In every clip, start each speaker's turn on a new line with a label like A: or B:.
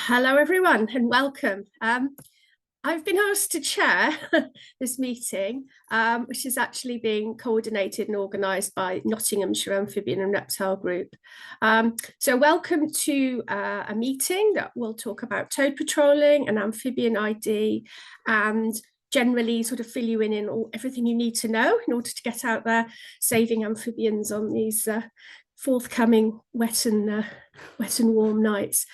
A: Hello, everyone, and welcome. I've been asked to chair this meeting, which is actually being coordinated and organised by Nottinghamshire Amphibian and Reptile Group. So welcome to a meeting that will talk about toad patrolling and Amphibian ID and generally sort of fill you in everything you need to know in order to get out there saving amphibians on these forthcoming wet and warm nights.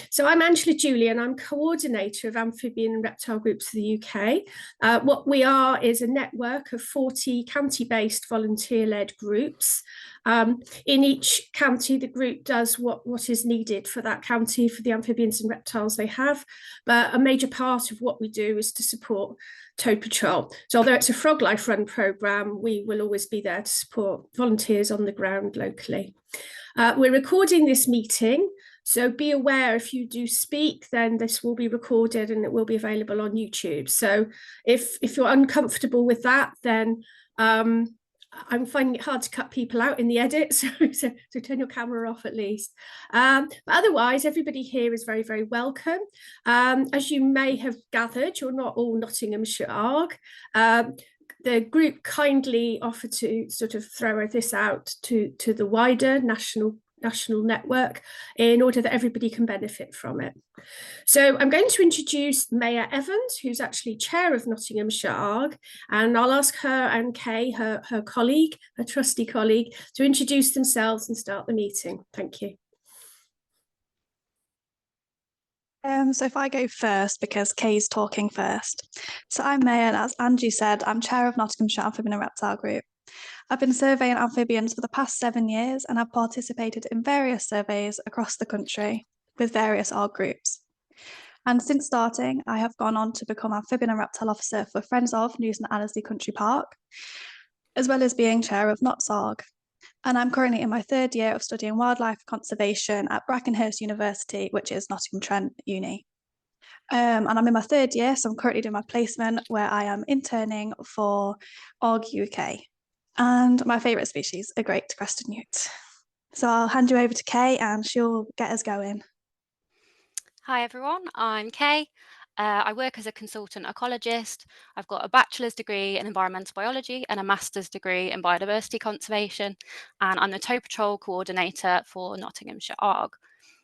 A: So I'm Angela Julian. I'm coordinator of Amphibian and Reptile Groups for the UK. What we are is a network of 40 county-based volunteer-led groups. In each county, the group does what is needed for that county, for the amphibians and reptiles they have. But a major part of what we do is to support toad patrol. So although it's a frog life run programme, we will always be there to support volunteers on the ground locally. We're recording this meeting, so be aware if you do speak, then this will be recorded and it will be available on YouTube. So if you're uncomfortable with that, then I'm finding it hard to cut people out in the edit, so turn your camera off at least. But otherwise, everybody here is very, very welcome. As you may have gathered, you're not all Nottinghamshire ARG. The group kindly offered to sort of throw this out to the wider national network in order that everybody can benefit from it. So I'm going to introduce Maiya Evans, who's actually chair of Nottinghamshire ARG, and I'll ask her and Kay, her colleague, her trusty colleague, to introduce themselves and start the meeting. Thank you.
B: So if I go first, because Kay's talking first. So I'm Maiya, and as Angie said, I'm chair of Nottinghamshire Amphibian and Reptile Group. I've been surveying amphibians for the past 7 years, and I've participated in various surveys across the country with various ARG groups. And since starting, I have gone on to become Amphibian and Reptile Officer for Friends of Newton Annesley Country Park, as well as being chair of Notts ARG. And I'm currently in my 3rd year of studying wildlife conservation at Brackenhurst University, which is Nottingham Uni. And I'm in my 3rd year, so I'm currently doing my placement where I am interning for ARG UK. And my favourite species, a great crested newt. So I'll hand you over to Kay and she'll get us going.
C: Hi everyone, I'm Kay. I work as a consultant ecologist. I've got a bachelor's degree in environmental biology and a master's degree in biodiversity conservation, and I'm the toad patrol coordinator for Nottinghamshire ARG.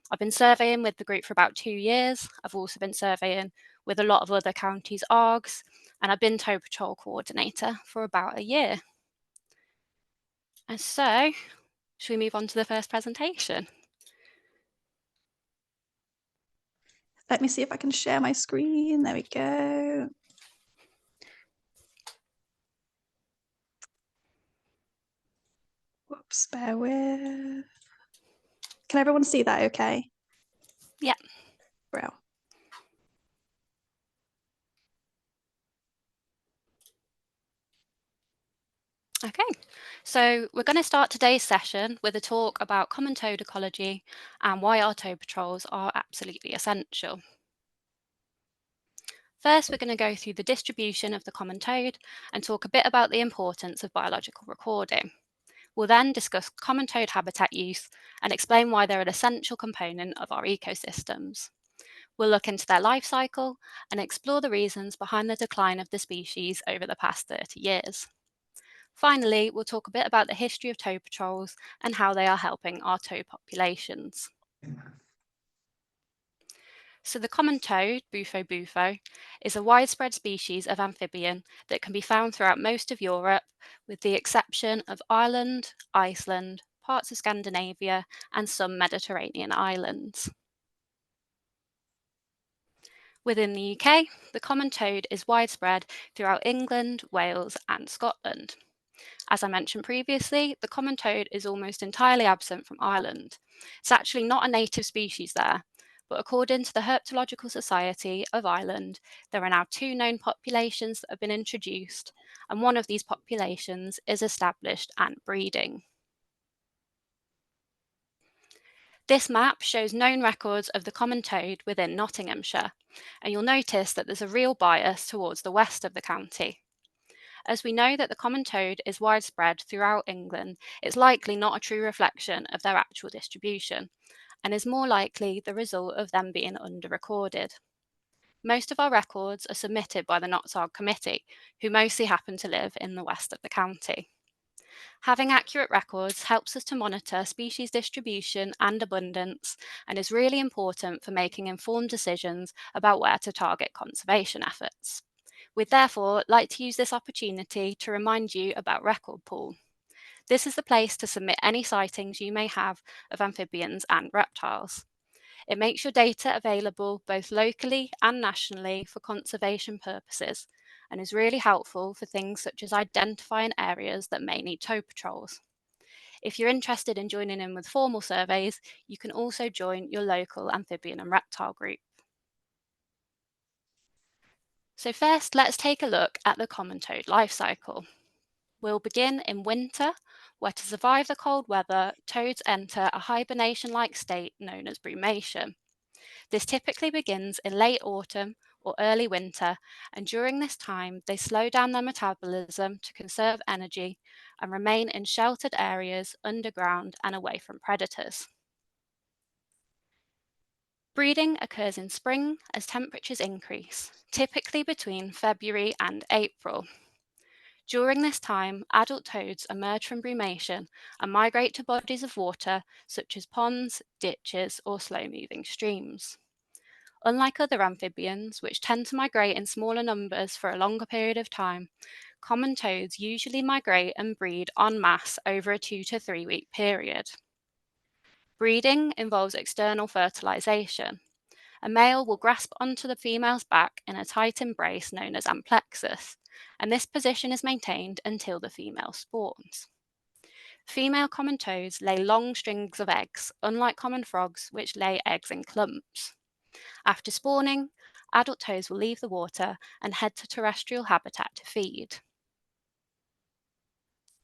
C: I've been surveying with the group for about 2 years. I've also been surveying with a lot of other counties' ARGs, and I've been toad patrol coordinator for about a year. And so, should we move on to the first presentation?
B: Let me see if I can share my screen. There we go. Whoops, bear with. Can everyone see that okay?
C: Yeah.
B: Bro.
C: Okay, so we're going to start today's session with a talk about common toad ecology and why our toad patrols are absolutely essential. First, we're going to go through the distribution of the common toad and talk a bit about the importance of biological recording. We'll then discuss common toad habitat use and explain why they're an essential component of our ecosystems. We'll look into their life cycle and explore the reasons behind the decline of the species over the past 30 years. Finally, we'll talk a bit about the history of toad patrols and how they are helping our toad populations. So the common toad, Bufo bufo, is a widespread species of amphibian that can be found throughout most of Europe, with the exception of Ireland, Iceland, parts of Scandinavia, and some Mediterranean islands. Within the UK, the common toad is widespread throughout England, Wales, and Scotland. As I mentioned previously, the common toad is almost entirely absent from Ireland. It's actually not a native species there, but according to the Herpetological Society of Ireland, there are now 2 known populations that have been introduced, and one of these populations is established and breeding. This map shows known records of the common toad within Nottinghamshire, and you'll notice that there's a real bias towards the west of the county. As we know that the common toad is widespread throughout England, it's likely not a true reflection of their actual distribution. and is more likely the result of them being under-recorded. Most of our records are submitted by the Notts ARG committee, who mostly happen to live in the west of the county. Having accurate records helps us to monitor species distribution and abundance and is really important for making informed decisions about where to target conservation efforts. We'd therefore like to use this opportunity to remind you about Record Pool. This is the place to submit any sightings you may have of amphibians and reptiles. It makes your data available both locally and nationally for conservation purposes and is really helpful for things such as identifying areas that may need tow patrols. If you're interested in joining in with formal surveys, you can also join your local amphibian and reptile group. So first, let's take a look at the common toad life cycle. We'll begin in winter, where to survive the cold weather, toads enter a hibernation-like state known as brumation. This typically begins in late autumn or early winter, and during this time, they slow down their metabolism to conserve energy and remain in sheltered areas underground and away from predators. Breeding occurs in spring as temperatures increase, typically between February and April. During this time, adult toads emerge from brumation and migrate to bodies of water such as ponds, ditches, or slow-moving streams. Unlike other amphibians, which tend to migrate in smaller numbers for a longer period of time, common toads usually migrate and breed en masse over a 2 to 3 week period. Breeding involves external fertilization. A male will grasp onto the female's back in a tight embrace known as amplexus, and this position is maintained until the female spawns. Female common toads lay long strings of eggs, unlike common frogs, which lay eggs in clumps. After spawning, adult toads will leave the water and head to terrestrial habitat to feed.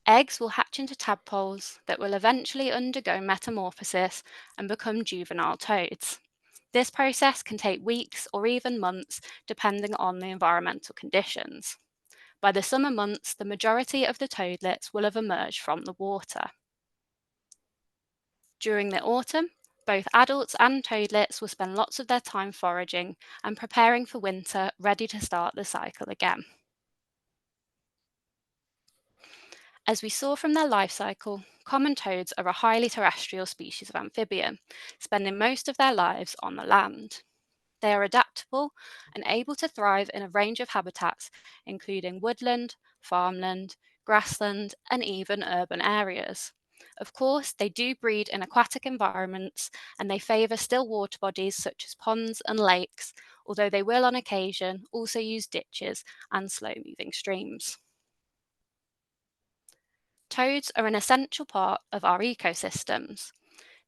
C: Eggs will hatch into tadpoles that will eventually undergo metamorphosis and become juvenile toads. This process can take weeks or even months, depending on the environmental conditions. By the summer months, the majority of the toadlets will have emerged from the water. During the autumn, both adults and toadlets will spend lots of their time foraging and preparing for winter, ready to start the cycle again. As we saw from their life cycle, common toads are a highly terrestrial species of amphibian, spending most of their lives on the land. They are adaptable and able to thrive in a range of habitats, including woodland, farmland, grassland, and even urban areas. Of course, they do breed in aquatic environments and they favour still water bodies such as ponds and lakes, although they will on occasion also use ditches and slow-moving streams. Toads are an essential part of our ecosystems.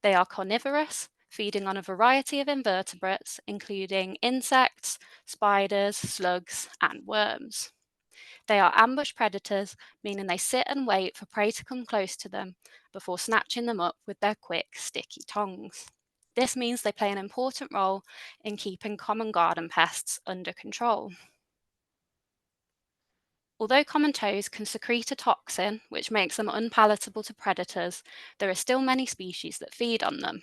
C: They are carnivorous, feeding on a variety of invertebrates, including insects, spiders, slugs, and worms. They are ambush predators, meaning they sit and wait for prey to come close to them before snatching them up with their quick, sticky tongues. This means they play an important role in keeping common garden pests under control. Although common toads can secrete a toxin, which makes them unpalatable to predators, there are still many species that feed on them.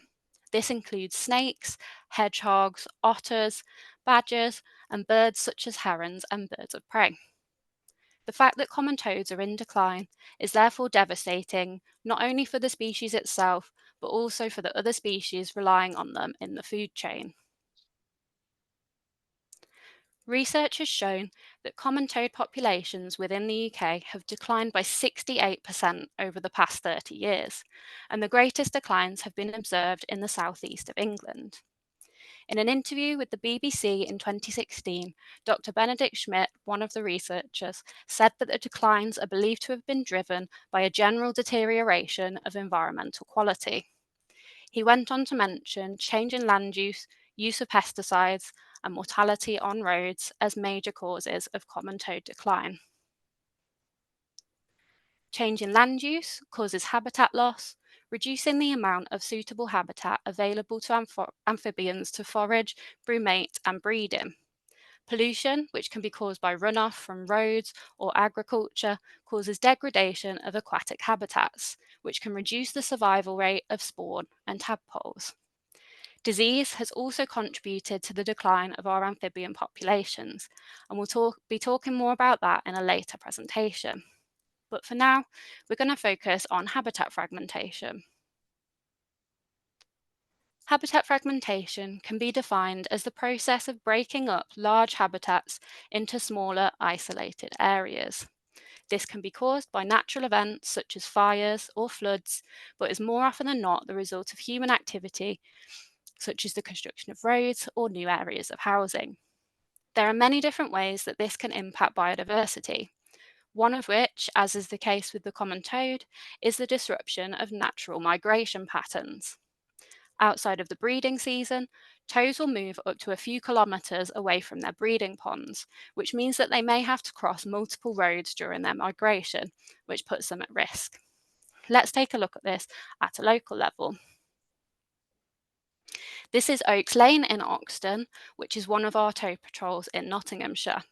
C: This includes snakes, hedgehogs, otters, badgers, and birds such as herons and birds of prey. The fact that common toads are in decline is therefore devastating, not only for the species itself, but also for the other species relying on them in the food chain. Research has shown that common toad populations within the UK have declined by 68% over the past 30 years, and the greatest declines have been observed in the southeast of England. In an interview with the BBC in 2016, Dr. Benedict Schmidt, one of the researchers, said that the declines are believed to have been driven by a general deterioration of environmental quality. He went on to mention change in land use, use of pesticides, and mortality on roads as major causes of common toad decline. Change in land use causes habitat loss, reducing the amount of suitable habitat available to amphibians to forage, brumate, and breed in. Pollution, which can be caused by runoff from roads or agriculture, causes degradation of aquatic habitats, which can reduce the survival rate of spawn and tadpoles. Disease has also contributed to the decline of our amphibian populations, and we'll be talking more about that in a later presentation. But for now, we're going to focus on habitat fragmentation. Habitat fragmentation can be defined as the process of breaking up large habitats into smaller, isolated areas. This can be caused by natural events such as fires or floods, but is more often than not the result of human activity, such as the construction of roads or new areas of housing. There are many different ways that this can impact biodiversity, one of which, as is the case with the common toad, is the disruption of natural migration patterns. Outside of the breeding season, toads will move up to a few kilometres away from their breeding ponds, which means that they may have to cross multiple roads during their migration, which puts them at risk. Let's take a look at this at a local level. This is Oaks Lane in Oxton, which is one of our toad patrols in Nottinghamshire.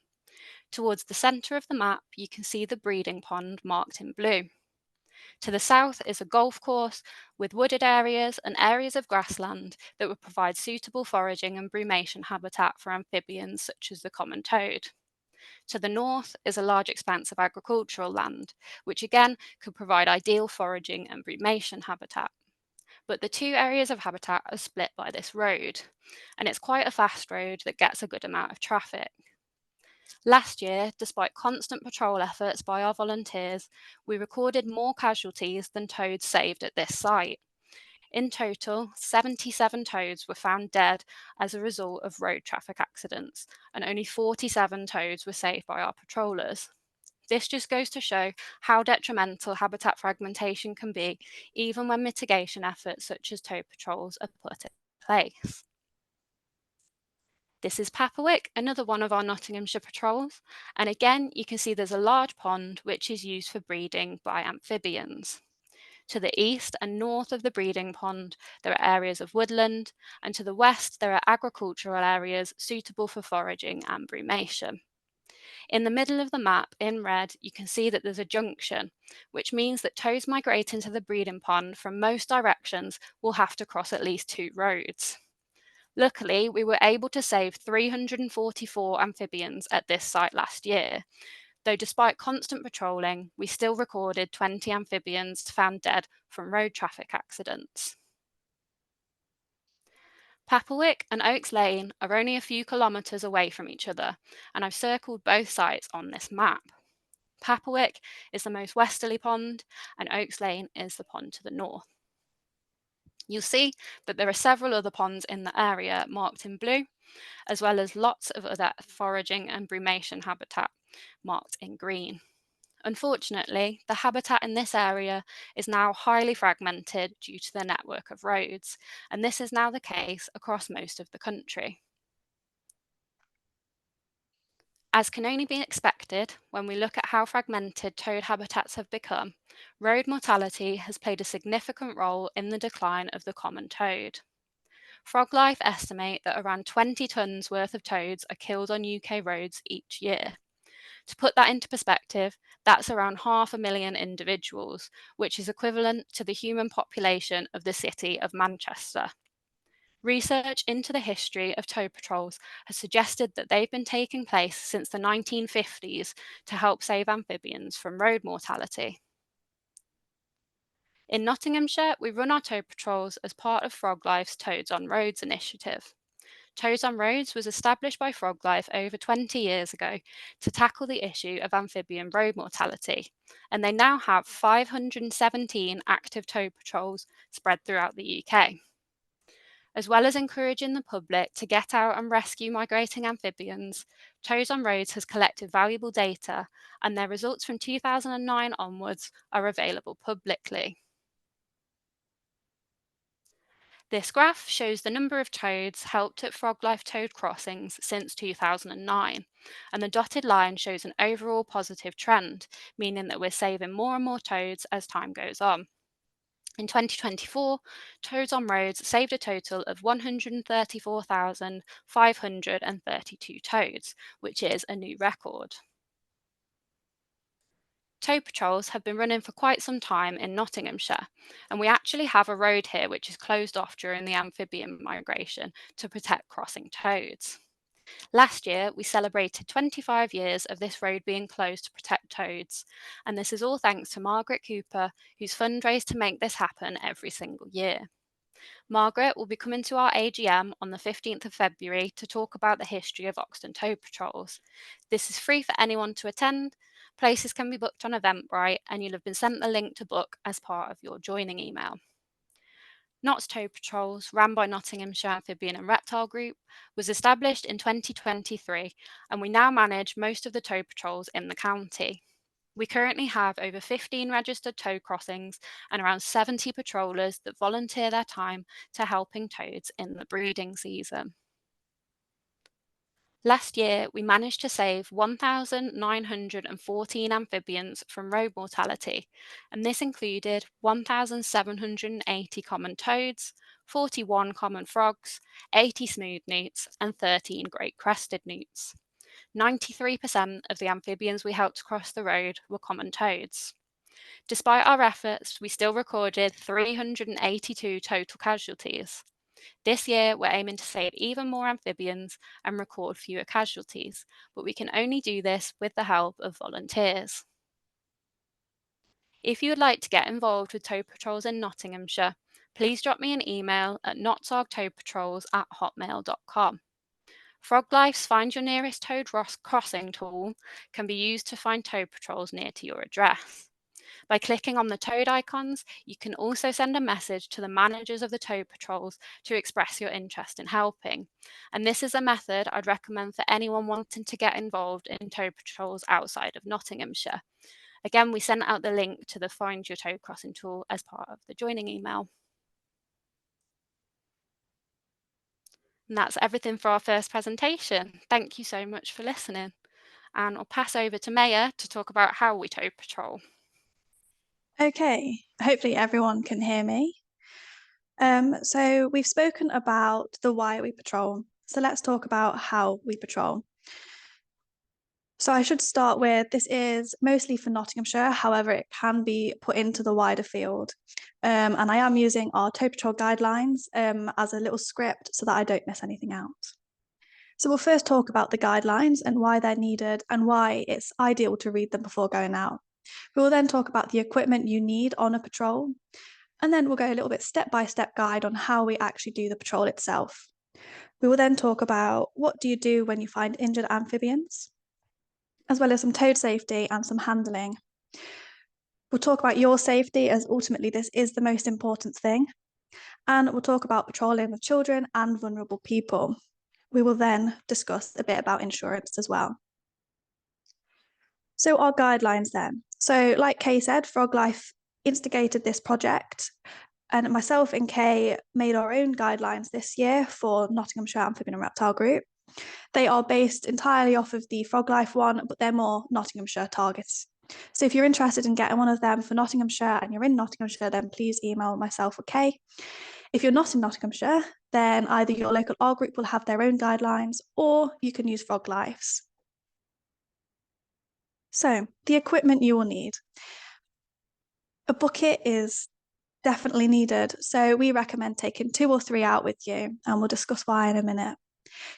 C: Towards the centre of the map, you can see the breeding pond marked in blue. To the south is a golf course with wooded areas and areas of grassland that would provide suitable foraging and brumation habitat for amphibians such as the common toad. To the north is a large expanse of agricultural land, which again could provide ideal foraging and brumation habitat. But the two areas of habitat are split by this road, and it's quite a fast road that gets a good amount of traffic. Last year, despite constant patrol efforts by our volunteers, we recorded more casualties than toads saved at this site. In total, 77 toads were found dead as a result of road traffic accidents, and only 47 toads were saved by our patrollers. This just goes to show how detrimental habitat fragmentation can be, even when mitigation efforts such as toad patrols are put in place. This is Papawick, another one of our Nottinghamshire patrols, and again you can see there's a large pond which is used for breeding by amphibians. To the east and north of the breeding pond there are areas of woodland, and to the west there are agricultural areas suitable for foraging and brumation. In the middle of the map, in red, you can see that there's a junction, which means that toads migrating to the breeding pond from most directions will have to cross at least two roads. Luckily, we were able to save 344 amphibians at this site last year, though despite constant patrolling, we still recorded 20 amphibians found dead from road traffic accidents. Papawick and Oaks Lane are only a few kilometres away from each other, and I've circled both sites on this map. Papawick is the most westerly pond, and Oaks Lane is the pond to the north. You'll see that there are several other ponds in the area marked in blue, as well as lots of other foraging and brumation habitat marked in green. Unfortunately, the habitat in this area is now highly fragmented due to the network of roads, and this is now the case across most of the country. As can only be expected when we look at how fragmented toad habitats have become, road mortality has played a significant role in the decline of the common toad. FrogLife estimate that around 20 tonnes worth of toads are killed on UK roads each year. To put that into perspective, that's around 500,000 individuals, which is equivalent to the human population of the city of Manchester. Research into the history of toad patrols has suggested that they've been taking place since the 1950s to help save amphibians from road mortality. In Nottinghamshire, we run our toad patrols as part of FrogLife's Toads on Roads initiative. Toads on Roads was established by FrogLife over 20 years ago to tackle the issue of amphibian road mortality, and they now have 517 active toad patrols spread throughout the UK. As well as encouraging the public to get out and rescue migrating amphibians, Toads on Roads has collected valuable data, and their results from 2009 onwards are available publicly. This graph shows the number of toads helped at FrogLife toad crossings since 2009, and the dotted line shows an overall positive trend, meaning that we're saving more and more toads as time goes on. In 2024, Toads on Roads saved a total of 134,532 toads, which is a new record. Toad patrols have been running for quite some time in Nottinghamshire, and we actually have a road here which is closed off during the amphibian migration to protect crossing toads. Last year, we celebrated 25 years of this road being closed to protect toads, and this is all thanks to Margaret Cooper, who's fundraised to make this happen every single year. Margaret will be coming to our AGM on the 15th of February to talk about the history of Oxton Toad Patrols. This is free for anyone to attend. Places can be booked on Eventbrite, and you'll have been sent the link to book as part of your joining email. Notts Toad Patrols, run by Nottinghamshire Amphibian and Reptile Group, was established in 2023, and we now manage most of the toad patrols in the county. We currently have over 15 registered toad crossings and around 70 patrollers that volunteer their time to helping toads in the breeding season. Last year, we managed to save 1,914 amphibians from road mortality, and this included 1,780 common toads, 41 common frogs, 80 smooth newts, and 13 great crested newts. 93% of the amphibians we helped cross the road were common toads. Despite our efforts, we still recorded 382 total casualties. This year, we're aiming to save even more amphibians and record fewer casualties, but we can only do this with the help of volunteers. If you would like to get involved with toad patrols in Nottinghamshire, please drop me an email at nottsargtoadpatrols@hotmail.com. FrogLife's Find Your Nearest Toad Crossing tool can be used to find toad patrols near to your address. By clicking on the toad icons, you can also send a message to the managers of the toad patrols to express your interest in helping. And this is a method I'd recommend for anyone wanting to get involved in toad patrols outside of Nottinghamshire. Again, we sent out the link to the Find Your Toad Crossing tool as part of the joining email. And that's everything for our first presentation. Thank you so much for listening. And I'll pass over to Maiya to talk about how we toad patrol.
B: Okay, hopefully everyone can hear me. So we've spoken about the why we patrol. So let's talk about how we patrol. So I should start with, this is mostly for Nottinghamshire, however, it can be put into the wider field. And I am using our toad patrol guidelines as a little script so that I don't miss anything out. So we'll first talk about the guidelines and why they're needed and why it's ideal to read them before going out. We will then talk about the equipment you need on a patrol, and then we'll go a little bit step-by-step guide on how we actually do the patrol itself. We will then talk about what do you do when you find injured amphibians, as well as some toad safety and some handling. We'll talk about your safety, as ultimately this is the most important thing. And we'll talk about patrolling with children and vulnerable people. We will then discuss a bit about insurance as well. So our guidelines then. So like Kay said, FrogLife instigated this project, and myself and Kay made our own guidelines this year for Nottinghamshire Amphibian and Reptile Group. They are based entirely off of the FrogLife one, but they're more Nottinghamshire targets. So if you're interested in getting one of them for Nottinghamshire and you're in Nottinghamshire, then please email myself or Kay. If you're not in Nottinghamshire, then either your local ARG group will have their own guidelines, or you can use FrogLife's. So the equipment you will need. A bucket is definitely needed, so we recommend taking 2 or 3 out with you, and we'll discuss why in a minute.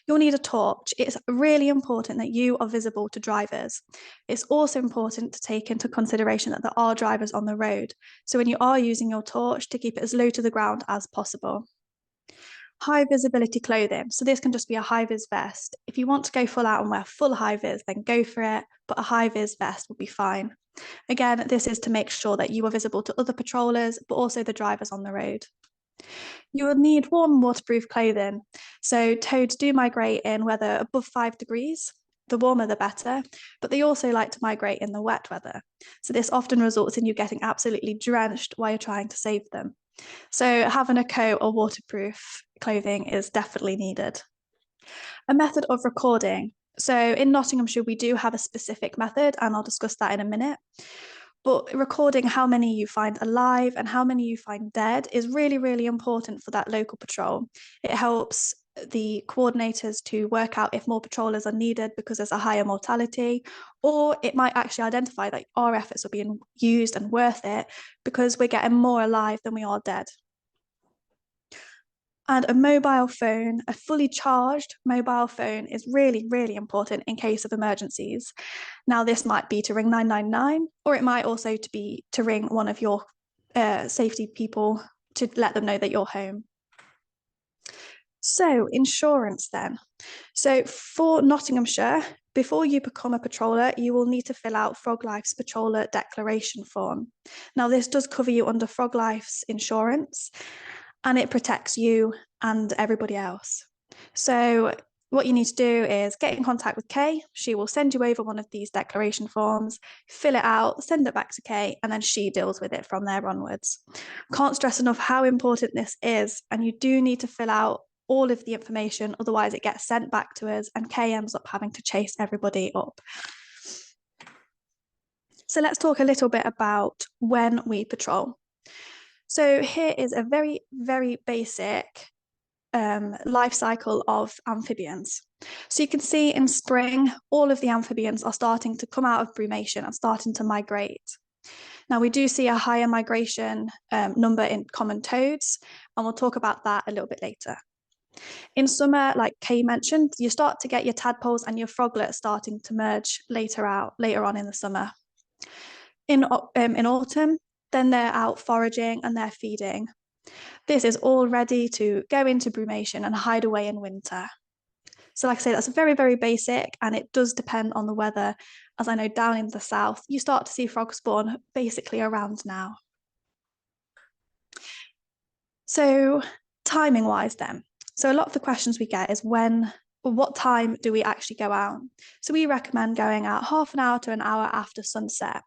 B: You'll need a torch. It's really important that you are visible to drivers. It's also important to take into consideration that there are drivers on the road, so when you are using your torch, to keep it as low to the ground as possible. High visibility clothing. So this can just be a high-vis vest. If you want to go full out and wear full high-vis, then go for it, but a high-vis vest will be fine. Again, this is to make sure that you are visible to other patrollers, but also the drivers on the road. You will need warm waterproof clothing. So toads do migrate in weather above 5 degrees. The warmer the better, but they also like to migrate in the wet weather. So this often results in you getting absolutely drenched while you're trying to save them. So having a coat or waterproof clothing is definitely needed. A method of recording. So in Nottinghamshire, we do have a specific method, and I'll discuss that in a minute. But recording how many you find alive and how many you find dead is really, really important for that local patrol. It helps the coordinators to work out if more patrollers are needed because there's a higher mortality, or it might actually identify that our efforts are being used and worth it because we're getting more alive than we are dead. And a mobile phone, a fully charged mobile phone, is really, really important in case of emergencies. Now, this might be to ring 999, or it might also be to ring one of your safety people to let them know that you're home. So, insurance then. So for Nottinghamshire, before you become a patroller, you will need to fill out FrogLife's Patroller Declaration Form. Now, this does cover you under FrogLife's insurance, and it protects you and everybody else. So what you need to do is get in contact with Kay. She will send you over one of these declaration forms, fill it out, send it back to Kay, and then she deals with it from there onwards. Can't stress enough how important this is, and you do need to fill out all of the information, otherwise it gets sent back to us and Kay ends up having to chase everybody up. So let's talk a little bit about when we patrol. So here is a very, very basic life cycle of amphibians. So you can see in spring, all of the amphibians are starting to come out of brumation and starting to migrate. Now, we do see a higher migration number in common toads, and we'll talk about that a little bit later. In summer, like Kay mentioned, you start to get your tadpoles and your froglets starting to merge later on in the summer. In autumn, then they're out foraging and they're feeding. This is all ready to go into brumation and hide away in winter. So like I say, that's very, very basic, and it does depend on the weather. As I know down in the south, you start to see frog spawn basically around now. So timing wise then, so a lot of the questions we get is what time do we actually go out? So we recommend going out half an hour to an hour after sunset.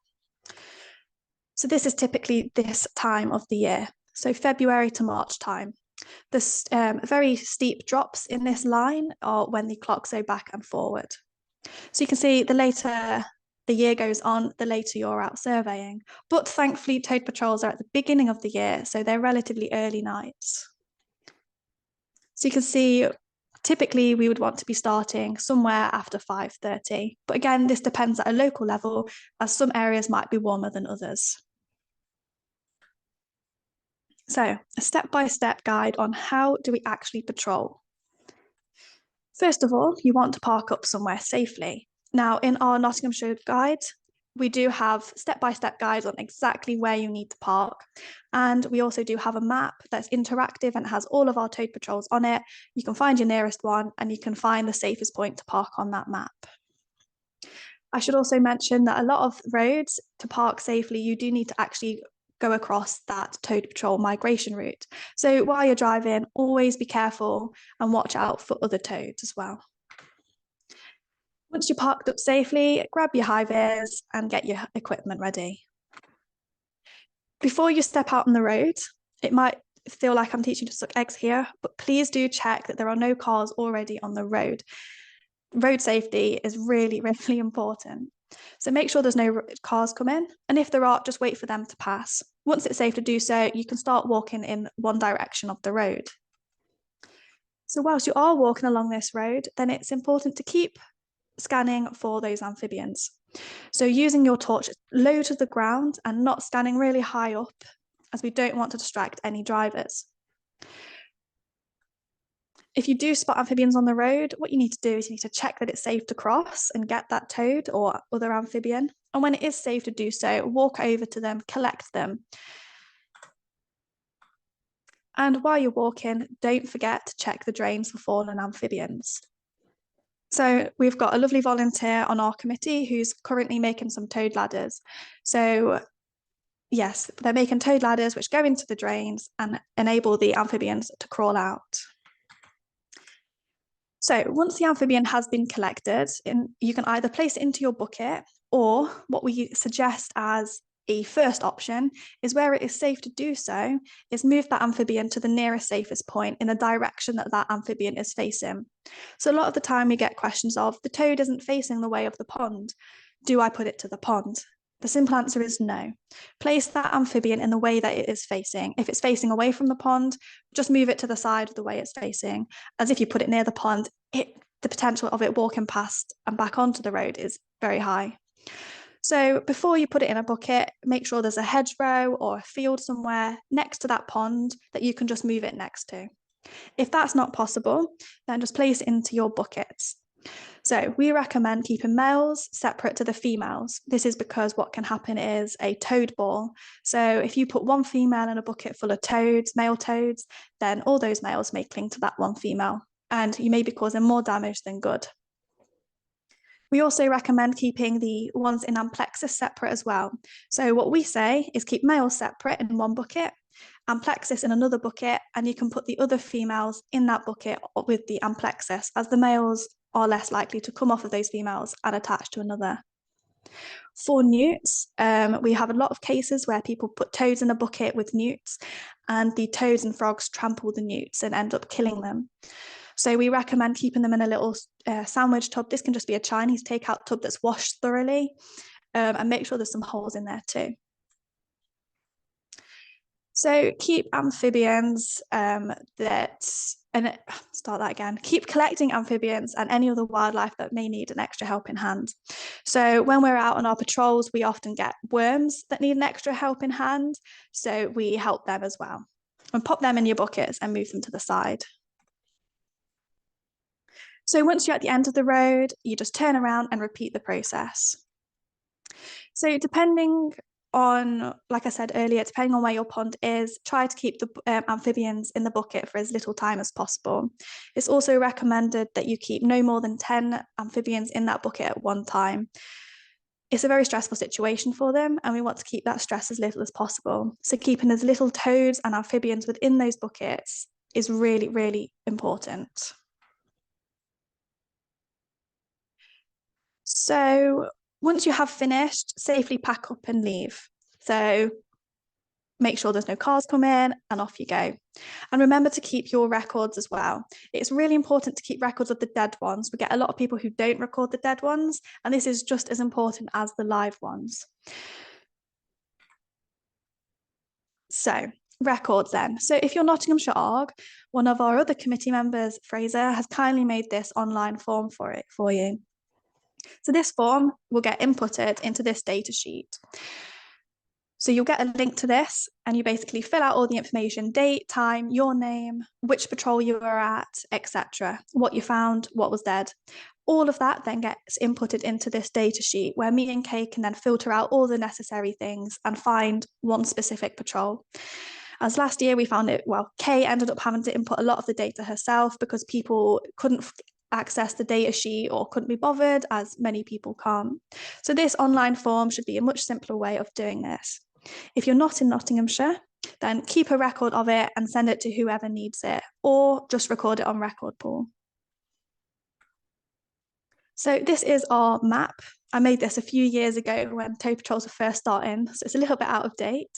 B: So this is typically this time of the year, so February to March time. The very steep drops in this line are when the clocks go back and forward. So you can see the later the year goes on, the later you're out surveying. But thankfully, toad patrols are at the beginning of the year, so they're relatively early nights. So you can see, typically we would want to be starting somewhere after 5:30. But again, this depends at a local level, as some areas might be warmer than others. So a step-by-step guide on how do we actually patrol. First of all, you want to park up somewhere safely. Now, in our Nottinghamshire guide, we do have step-by-step guides on exactly where you need to park. And we also do have a map that's interactive and has all of our toad patrols on it. You can find your nearest one and you can find the safest point to park on that map. I should also mention that a lot of roads, to park safely, you do need to actually go across that toad patrol migration route. So while you're driving, always be careful and watch out for other toads as well. Once you're parked up safely, grab your high vis and get your equipment ready. Before you step out on the road, it might feel like I'm teaching you to suck eggs here, but please do check that there are no cars already on the road. Road safety is really, really important. So make sure there's no cars coming, and if there are, just wait for them to pass. Once it's safe to do so, you can start walking in one direction of the road. So whilst you are walking along this road, then it's important to keep scanning for those amphibians. So using your torch low to the ground and not standing really high up, as we don't want to distract any drivers. If you do spot amphibians on the road, what you need to do is you need to check that it's safe to cross and get that toad or other amphibian. And when it is safe to do so, walk over to them, collect them. And while you're walking, don't forget to check the drains for fallen amphibians. So we've got a lovely volunteer on our committee who's currently making some toad ladders. So yes, they're making toad ladders which go into the drains and enable the amphibians to crawl out. So once the amphibian has been collected, you can either place it into your bucket, or what we suggest as a first option is, where it is safe to do so, is move that amphibian to the nearest safest point in the direction that that amphibian is facing. So a lot of the time we get questions of, the toad isn't facing the way of the pond. Do I put it to the pond? The simple answer is no. Place that amphibian in the way that it is facing. If it's facing away from the pond, just move it to the side of the way it's facing. As if you put it near the pond, the potential of it walking past and back onto the road is very high. So before you put it in a bucket, make sure there's a hedgerow or a field somewhere next to that pond that you can just move it next to. If that's not possible, then just place it into your buckets. So we recommend keeping males separate to the females. This is because what can happen is a toad ball. So if you put one female in a bucket full of toads, male toads, then all those males may cling to that one female, and you may be causing more damage than good. We also recommend keeping the ones in amplexus separate as well. So what we say is keep males separate in one bucket, amplexus in another bucket, and you can put the other females in that bucket with the amplexus, as the males are less likely to come off of those females and attach to another. For newts, we have a lot of cases where people put toads in a bucket with newts, and the toads and frogs trample the newts and end up killing them. So we recommend keeping them in a little sandwich tub. This can just be a Chinese takeout tub that's washed thoroughly, and make sure there's some holes in there too. So keep amphibians keep collecting amphibians and any other wildlife that may need an extra helping hand. So when we're out on our patrols, we often get worms that need an extra helping hand. So we help them as well. And pop them in your buckets and move them to the side. So once you're at the end of the road, you just turn around and repeat the process. So depending on, like I said earlier, depending on where your pond is, try to keep the amphibians in the bucket for as little time as possible. It's also recommended that you keep no more than 10 amphibians in that bucket at one time. It's a very stressful situation for them, and we want to keep that stress as little as possible. So keeping as little toads and amphibians within those buckets is really, really important. So once you have finished, safely pack up and leave. So make sure there's no cars come in and off you go. And remember to keep your records as well. It's really important to keep records of the dead ones. We get a lot of people who don't record the dead ones, and this is just as important as the live ones. So records then. So if you're Nottinghamshire ARG, one of our other committee members, Fraser, has kindly made this online form for you. So this form will get inputted into this data sheet. So you'll get a link to this, and you basically fill out all the information: date, time, your name, which patrol you were at, etc., what you found, what was dead. All of that then gets inputted into this data sheet, where me and Kay can then filter out all the necessary things and find one specific patrol. As last year we found it, well, Kay ended up having to input a lot of the data herself because people couldn't access the data sheet or couldn't be bothered, as many people can't. So this online form should be a much simpler way of doing this. If you're not in Nottinghamshire, then keep a record of it and send it to whoever needs it, or just record it on Record Pool. So this is our map. I made this a few years ago when tow patrols were first starting, so it's a little bit out of date.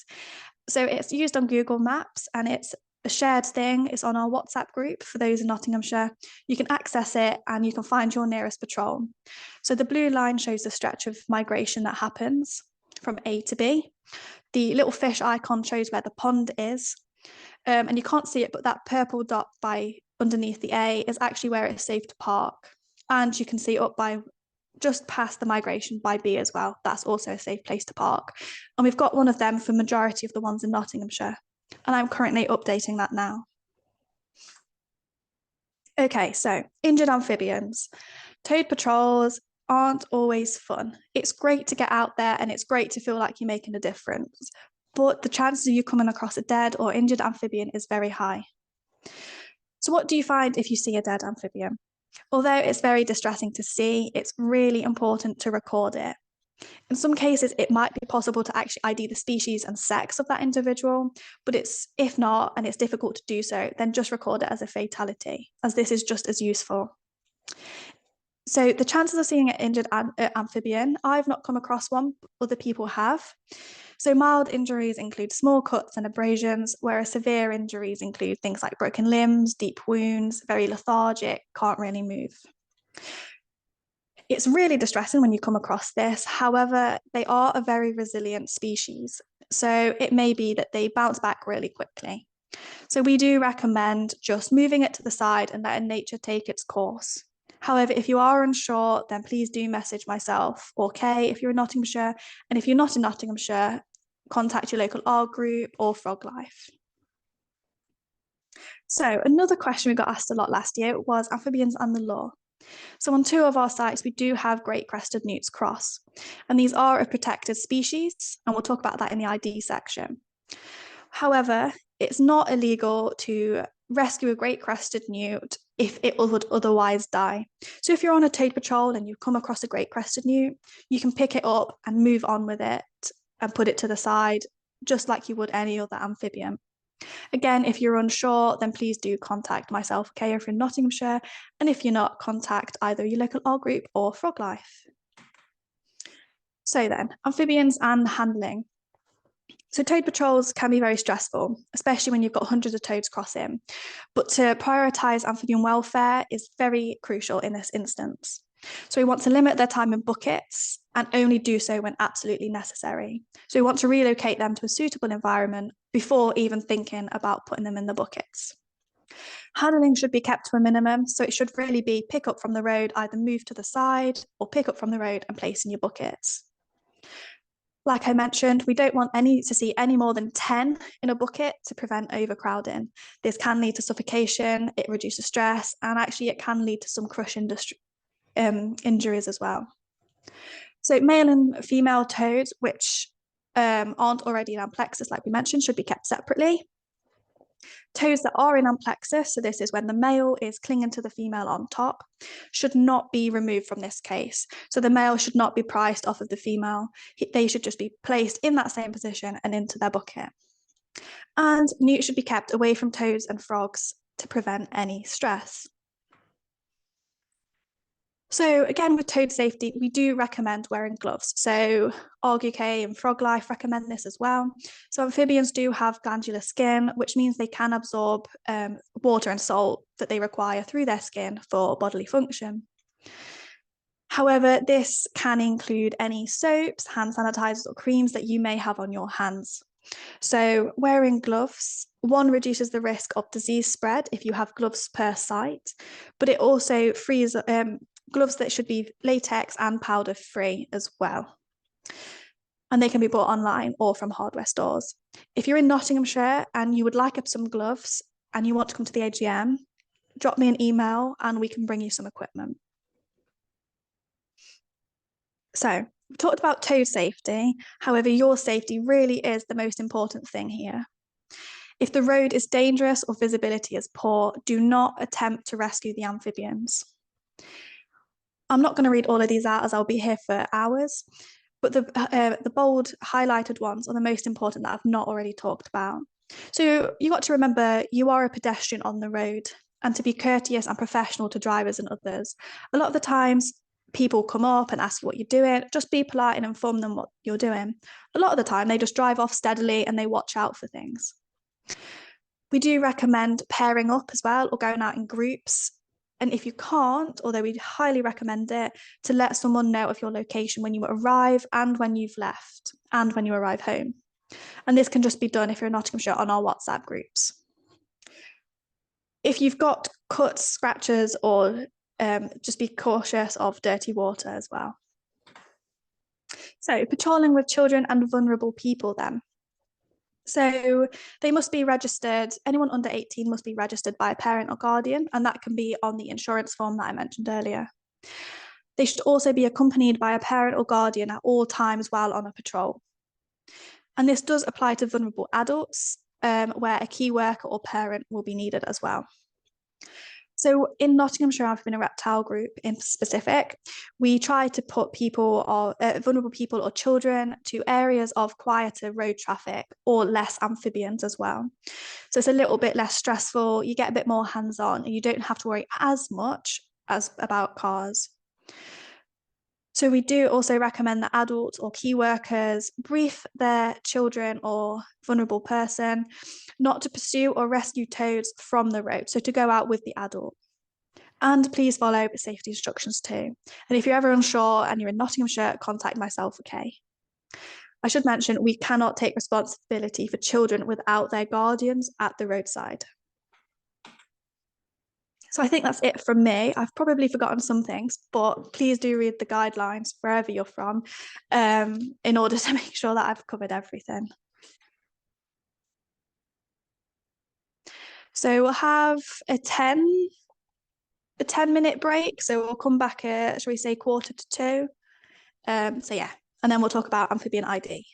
B: So it's used on Google Maps, and it's a shared thing. It's on our WhatsApp group for those in Nottinghamshire. You can access it and you can find your nearest patrol. So the blue line shows the stretch of migration that happens from A to B. The little fish icon shows where the pond is. And you can't see it, but that purple dot by underneath the A is actually where it's safe to park. And you can see up by just past the migration by B as well. That's also a safe place to park. And we've got one of them for majority of the ones in Nottinghamshire. And I'm currently updating that now. Okay, so injured amphibians. Toad patrols aren't always fun. It's great to get out there and it's great to feel like you're making a difference, but the chances of you coming across a dead or injured amphibian is very high. So what do you find if you see a dead amphibian? Although it's very distressing to see, it's really important to record it. In some cases, it might be possible to actually ID the species and sex of that individual, but if not, and it's difficult to do so, then just record it as a fatality, as this is just as useful. So the chances of seeing an injured amphibian, I've not come across one, but other people have. So mild injuries include small cuts and abrasions, whereas severe injuries include things like broken limbs, deep wounds, very lethargic, can't really move. It's really distressing when you come across this. However, they are a very resilient species. So it may be that they bounce back really quickly. So we do recommend just moving it to the side and letting nature take its course. However, if you are unsure, then please do message myself or Kay if you're in Nottinghamshire. And if you're not in Nottinghamshire, contact your local ARG group or Frog Life. So another question we got asked a lot last year was amphibians and the law. So on 2 of our sites, we do have great crested newts cross, and these are a protected species, and we'll talk about that in the ID section. However, it's not illegal to rescue a great crested newt if it would otherwise die. So if you're on a toad patrol and you come across a great crested newt, you can pick it up and move on with it and put it to the side, just like you would any other amphibian. Again, if you're unsure, then please do contact myself, Kayleigh, if you're in Nottinghamshire, and if you're not, contact either your local ARG group or Frog Life. So then, amphibians and handling. So toad patrols can be very stressful, especially when you've got hundreds of toads crossing, but to prioritise amphibian welfare is very crucial in this instance. So we want to limit their time in buckets and only do so when absolutely necessary. So we want to relocate them to a suitable environment before even thinking about putting them in the buckets. Handling should be kept to a minimum, so it should really be pick up from the road, either move to the side or pick up from the road and place in your buckets. Like I mentioned, we don't want to see any more than 10 in a bucket to prevent overcrowding. This can lead to suffocation, it reduces stress, and actually it can lead to some crush injuries as well. So male and female toads, which aren't already in amplexus, like we mentioned, should be kept separately. Toads that are in amplexus, so this is when the male is clinging to the female on top, should not be removed from this case. So the male should not be priced off of the female. They should just be placed in that same position and into their bucket. And newts should be kept away from toads and frogs to prevent any stress. So again, with toad safety, we do recommend wearing gloves. So ARG UK and Frog Life recommend this as well. So amphibians do have glandular skin, which means they can absorb water and salt that they require through their skin for bodily function. However, this can include any soaps, hand sanitizers, or creams that you may have on your hands. So wearing gloves, one, reduces the risk of disease spread if you have gloves per site, but it also frees gloves that should be latex and powder free as well. And they can be bought online or from hardware stores. If you're in Nottinghamshire and you would like up some gloves and you want to come to the AGM, drop me an email and we can bring you some equipment. So we've talked about toad safety. However, your safety really is the most important thing here. If the road is dangerous or visibility is poor, do not attempt to rescue the amphibians. I'm not going to read all of these out as I'll be here for hours, but the bold highlighted ones are the most important that I've not already talked about. So you got to remember you are a pedestrian on the road, and to be courteous and professional to drivers and others. A lot of the times people come up and ask you what you're doing, just be polite and inform them what you're doing. A lot of the time they just drive off steadily and they watch out for things. We do recommend pairing up as well or going out in groups. And if you can't, although we highly recommend it, to let someone know of your location when you arrive and when you've left and when you arrive home. And this can just be done if you're in Nottinghamshire on our WhatsApp groups. If you've got cuts, scratches, or just be cautious of dirty water as well. So patrolling with children and vulnerable people then. So they must be registered, anyone under 18 must be registered by a parent or guardian, and that can be on the insurance form that I mentioned earlier. They should also be accompanied by a parent or guardian at all times while on a patrol. And this does apply to vulnerable adults, where a key worker or parent will be needed as well. So in Nottinghamshire Amphibian and Reptile Group in specific, we try to put people or vulnerable people or children to areas of quieter road traffic or less amphibians as well. So it's a little bit less stressful, you get a bit more hands-on, and you don't have to worry as much as about cars. So we do also recommend that adults or key workers brief their children or vulnerable person not to pursue or rescue toads from the road, so to go out with the adult. And please follow safety instructions too. And if you're ever unsure and you're in Nottinghamshire, contact myself or Kay. I should mention, we cannot take responsibility for children without their guardians at the roadside. So I think that's it from me. I've probably forgotten some things, but please do read the guidelines wherever you're from in order to make sure that I've covered everything. So we'll have a 10-minute break. So we'll come back at, shall we say, 1:45. So yeah, and then we'll talk about Amphibian ID.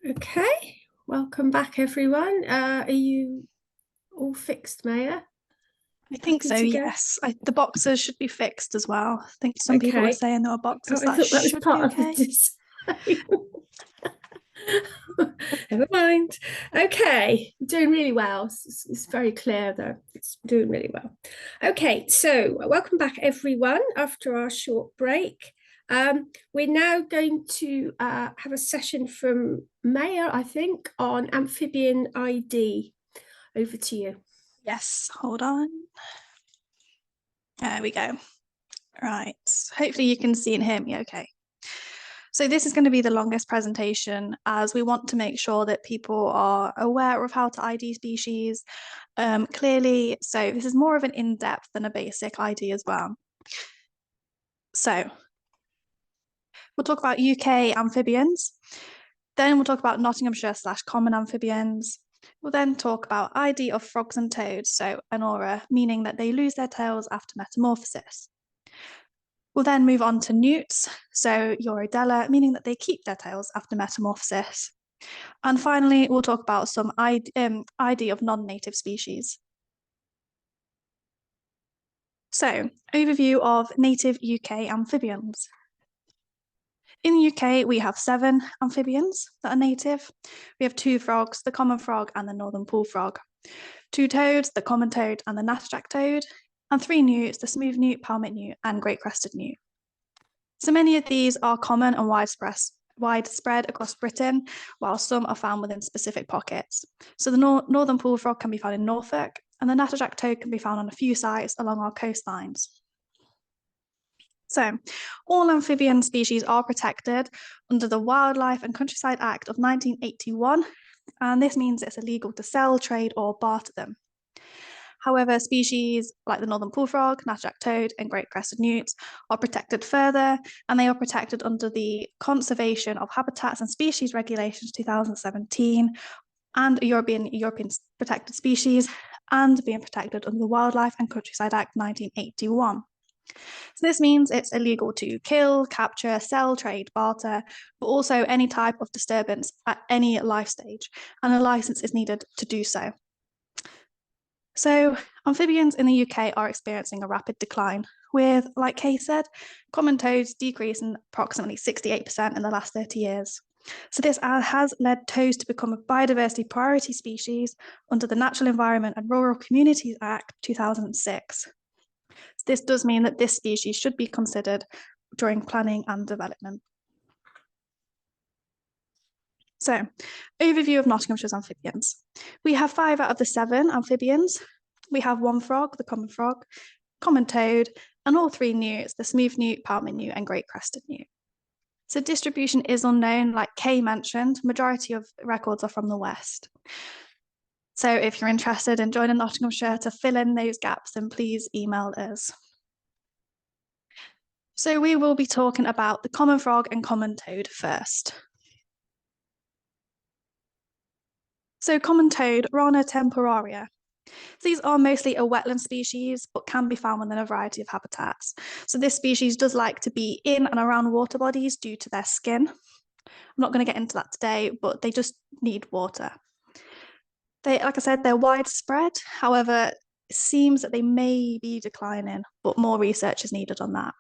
A: Okay, welcome back everyone. Are you all fixed, Maiya?
B: I think so, yes. The boxes should be fixed as well. I think some people were saying there were boxes
A: I thought that was part of the design. Never mind. Okay, doing really well. It's very clear though. It's doing really well. Okay, so welcome back everyone after our short break. We're now going to have a session from Maiya, I think, on Amphibian ID. Over to you.
B: Yes, hold on. There we go. Right, hopefully you can see and hear me okay. So this is going to be the longest presentation, as we want to make sure that people are aware of how to ID species clearly. So this is more of an in-depth than a basic ID as well. So we'll talk about UK amphibians, then we'll talk about Nottinghamshire/common amphibians. We'll then talk about ID of frogs and toads, so anora, meaning that they lose their tails after metamorphosis. We'll then move on to newts, so Urodela, meaning that they keep their tails after metamorphosis. And finally, we'll talk about some ID of non-native species. So, overview of native UK amphibians. In the UK, we have 7 amphibians that are native. We have 2 frogs, the common frog and the northern pool frog, 2 toads, the common toad and the natterjack toad, and 3 newts, the smooth newt, palmet newt, and great crested newt. So many of these are common and widespread across Britain, while some are found within specific pockets. So the northern pool frog can be found in Norfolk, and the natterjack toad can be found on a few sites along our coastlines. So, all amphibian species are protected under the Wildlife and Countryside Act of 1981, and this means it's illegal to sell, trade, or barter them. However, species like the northern pool frog, natterjack toad, and great crested newts are protected further, and they are protected under the Conservation of Habitats and Species Regulations 2017 and European Protected Species, and being protected under the Wildlife and Countryside Act 1981. So this means it's illegal to kill, capture, sell, trade, barter, but also any type of disturbance at any life stage, and a license is needed to do so. So amphibians in the UK are experiencing a rapid decline, with, like Kay said, common toads decreasing approximately 68% in the last 30 years. So this has led toads to become a biodiversity priority species under the Natural Environment and Rural Communities Act 2006. So this does mean that this species should be considered during planning and development. So, overview of Nottinghamshire's amphibians. We have 5 out of the 7 amphibians. We have 1 frog, the common frog, common toad, and all 3 newts, the smooth newt, palmet newt, and great crested newt. So distribution is unknown, like Kay mentioned. Majority of records are from the West. So if you're interested in joining Nottinghamshire to fill in those gaps, then please email us. So we will be talking about the common frog and common toad first. So common toad, Rana temporaria. These are mostly a wetland species, but can be found within a variety of habitats. So this species does like to be in and around water bodies due to their skin. I'm not going to get into that today, but they just need water. They, like I said, they're widespread. However, it seems that they may be declining, but more research is needed on that.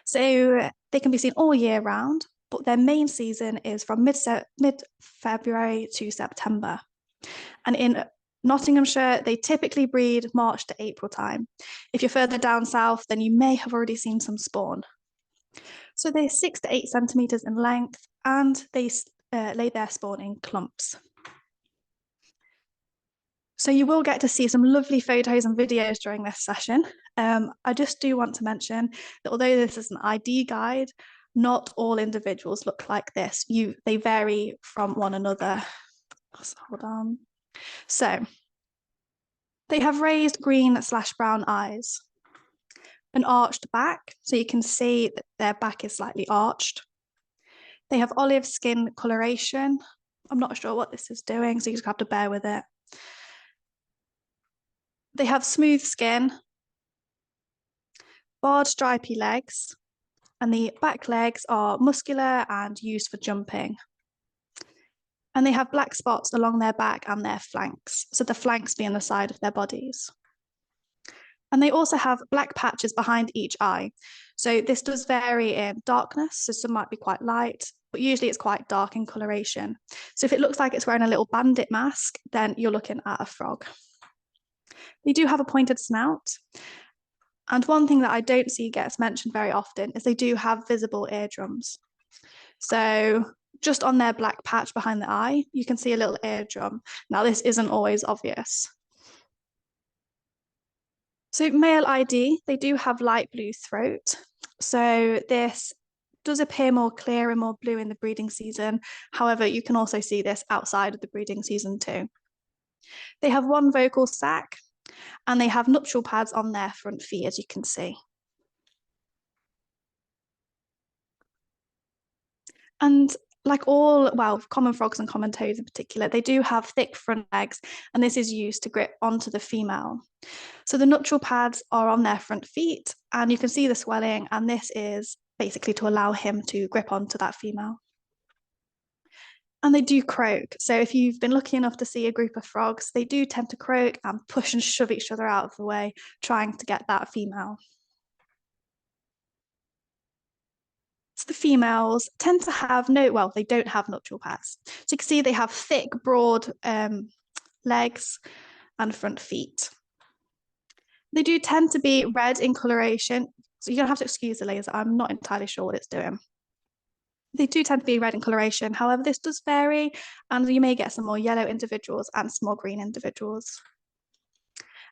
B: So they can be seen all year round, but their main season is from mid-February to September. And in Nottinghamshire, they typically breed March to April time. If you're further down south, then you may have already seen some spawn. So they're 6 to 8 centimetres in length, and they lay their spawn in clumps. So you will get to see some lovely photos and videos during this session. I just do want to mention that although this is an ID guide, not all individuals look like this. They vary from one another. Hold on. So they have raised green/brown eyes, an arched back, so you can see that their back is slightly arched. They have olive skin coloration. I'm not sure what this is doing, so you just have to bear with it. They have smooth skin, barred stripy legs, and the back legs are muscular and used for jumping. And they have black spots along their back and their flanks, so the flanks being the side of their bodies. And they also have black patches behind each eye. So this does vary in darkness, so some might be quite light, but usually it's quite dark in coloration. So if it looks like it's wearing a little bandit mask, then you're looking at a frog. They do have a pointed snout. And one thing that I don't see gets mentioned very often is they do have visible eardrums. So just on their black patch behind the eye, you can see a little eardrum. Now, this isn't always obvious. So male ID, they do have light blue throat. So this does appear more clear and more blue in the breeding season. However, you can also see this outside of the breeding season too. They have one vocal sac, and they have nuptial pads on their front feet, as you can see. And like all, well, common frogs and common toads in particular, they do have thick front legs, and this is used to grip onto the female. So the nuptial pads are on their front feet, and you can see the swelling, and this is basically to allow him to grip onto that female. And they do croak. So if you've been lucky enough to see a group of frogs, they do tend to croak and push and shove each other out of the way, trying to get that female. So the females tend to have they don't have nuptial pads. So you can see they have thick, broad legs and front feet. They do tend to be red in coloration. So you're gonna have to excuse the laser. I'm not entirely sure what it's doing. They do tend to be red in coloration. However, this does vary, and you may get some more yellow individuals and some more green individuals.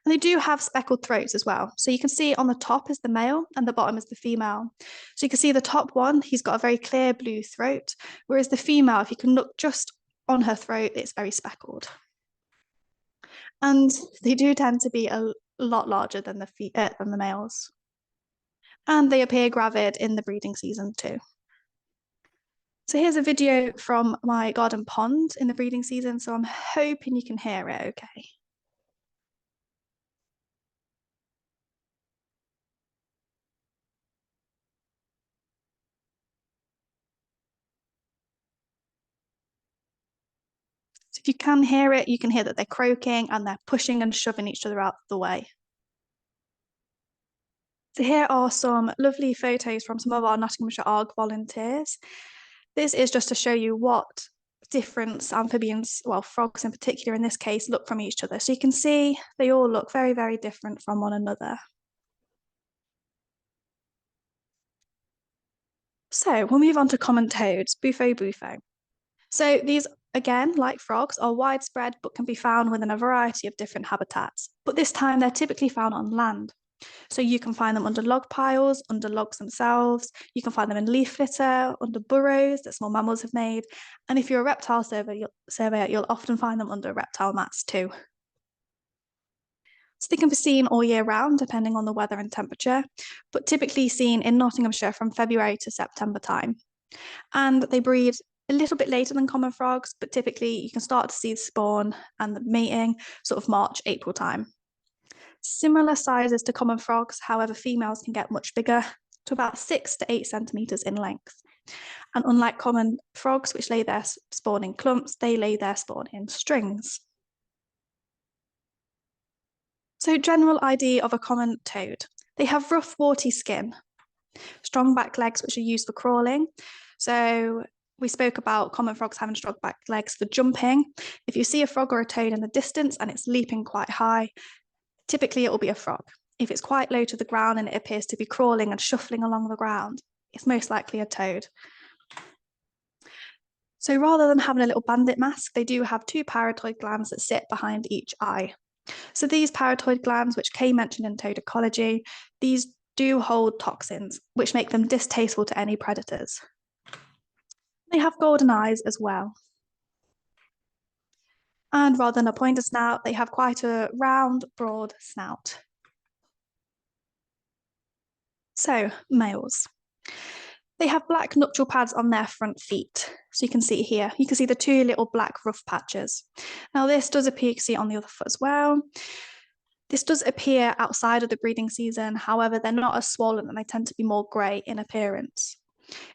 B: And they do have speckled throats as well. So you can see on the top is the male and the bottom is the female. So you can see the top one, he's got a very clear blue throat, whereas the female, if you can look just on her throat, it's very speckled. And they do tend to be a lot larger than the males. And they appear gravid in the breeding season too. So here's a video from my garden pond in the breeding season, so I'm hoping you can hear it okay. So if you can hear it, you can hear that they're croaking and they're pushing and shoving each other out of the way. So here are some lovely photos from some of our Nottinghamshire ARG volunteers. This is just to show you what different amphibians, well, frogs in particular in this case, look from each other. So you can see they all look very, very different from one another. So we'll move on to common toads, bufo. So these, again, like frogs, are widespread but can be found within a variety of different habitats. But this time they're typically found on land. So you can find them under log piles, under logs themselves. You can find them in leaf litter, under burrows that small mammals have made. And if you're a reptile surveyor, you'll often find them under reptile mats too. So they can be seen all year round, depending on the weather and temperature, but typically seen in Nottinghamshire from February to September time. And they breed a little bit later than common frogs, but typically you can start to see the spawn and the mating sort of March, April time. Similar sizes to common frogs, however, females can get much bigger, to about 6 to 8 centimetres in length. And unlike common frogs, which lay their spawn in clumps, they lay their spawn in strings. So general ID of a common toad. They have rough, warty skin, strong back legs, which are used for crawling. So we spoke about common frogs having strong back legs for jumping. If you see a frog or a toad in the distance and it's leaping quite high, typically it will be a frog. If it's quite low to the ground and it appears to be crawling and shuffling along the ground, it's most likely a toad. So rather than having a little bandit mask, they do have 2 parotoid glands that sit behind each eye. So these parotoid glands, which Kay mentioned in toad ecology, these do hold toxins, which make them distasteful to any predators. They have golden eyes as well. And rather than a pointed snout, they have quite a round, broad snout. So, males. They have black nuptial pads on their front feet. So you can see here, you can see the 2 little black rough patches. Now this does appear, you can see on the other foot as well. This does appear outside of the breeding season. However, they're not as swollen and they tend to be more grey in appearance.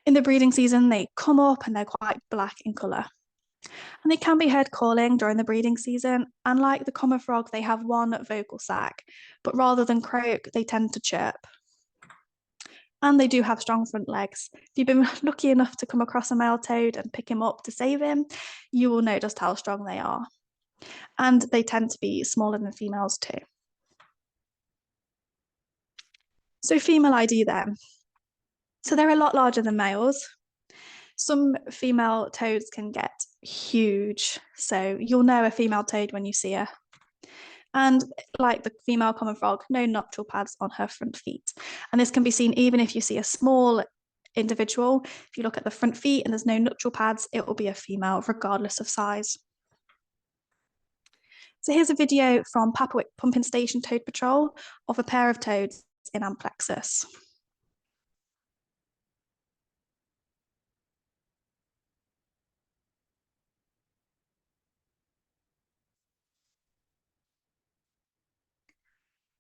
B: In the breeding season, they come up and they're quite black in colour. And they can be heard calling during the breeding season. And like the common frog, they have 1 vocal sac, but rather than croak, they tend to chirp. And they do have strong front legs. If you've been lucky enough to come across a male toad and pick him up to save him, you will know just how strong they are. And they tend to be smaller than females too. So female ID then. So they're a lot larger than males. Some female toads can get huge. So you'll know a female toad when you see her. And like the female common frog, no nuptial pads on her front feet. And this can be seen even if you see a small individual. If you look at the front feet and there's no nuptial pads, it will be a female regardless of size. So here's a video from Papawick Pumping Station Toad Patrol of a pair of toads in Amplexus.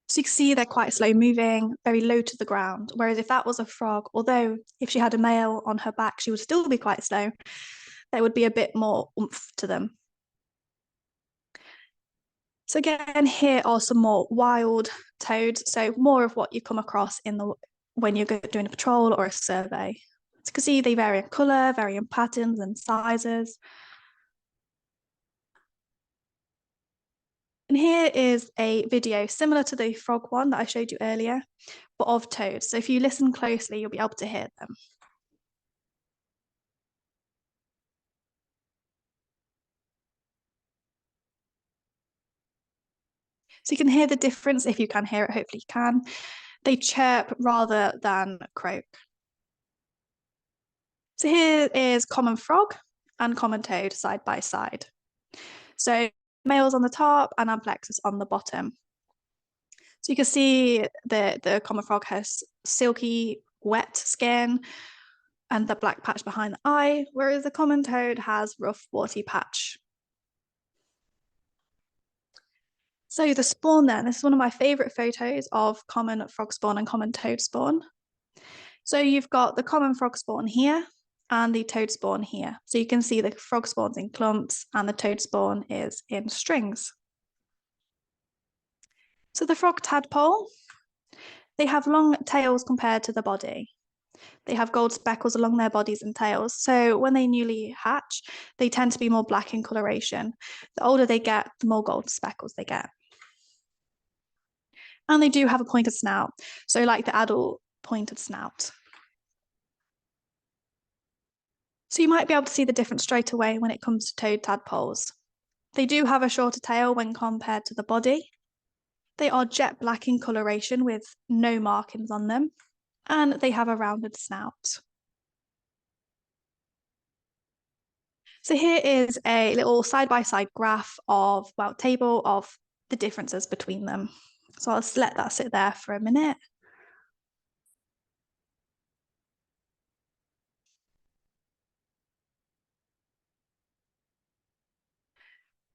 B: So you can see they're quite slow moving, very low to the ground. Whereas if that was a frog, although if she had a male on her back, she would still be quite slow, there would be a bit more oomph to them. So again, here are some more wild toads. So more of what you come across when you're doing a patrol or a survey. So you can see they vary in colour, vary in patterns and sizes. And here is a video similar to the frog one that I showed you earlier, but of toads. So if you listen closely, you'll be able to hear them. So you can hear the difference if you can hear it, hopefully you can. They chirp rather than croak. So here is common frog and common toad side by side. So males on the top and Amplexus on the bottom. So you can see the common frog has silky, wet skin and the black patch behind the eye, whereas the common toad has rough, warty patch. So the spawn then, this is one of my favourite photos of common frog spawn and common toad spawn. So you've got the common frog spawn here and the toad spawn here. So you can see the frog spawn's in clumps and the toad spawn is in strings. So the frog tadpole, they have long tails compared to the body. They have gold speckles along their bodies and tails. So when they newly hatch, they tend to be more black in coloration. The older they get, the more gold speckles they get. And they do have a pointed snout. So like the adult pointed snout. So you might be able to see the difference straight away when it comes to toad tadpoles. They do have a shorter tail when compared to the body. They are jet black in coloration with no markings on them. And they have a rounded snout. So here is a little side-by-side graph of, well, table of the differences between them. So I'll just let that sit there for a minute.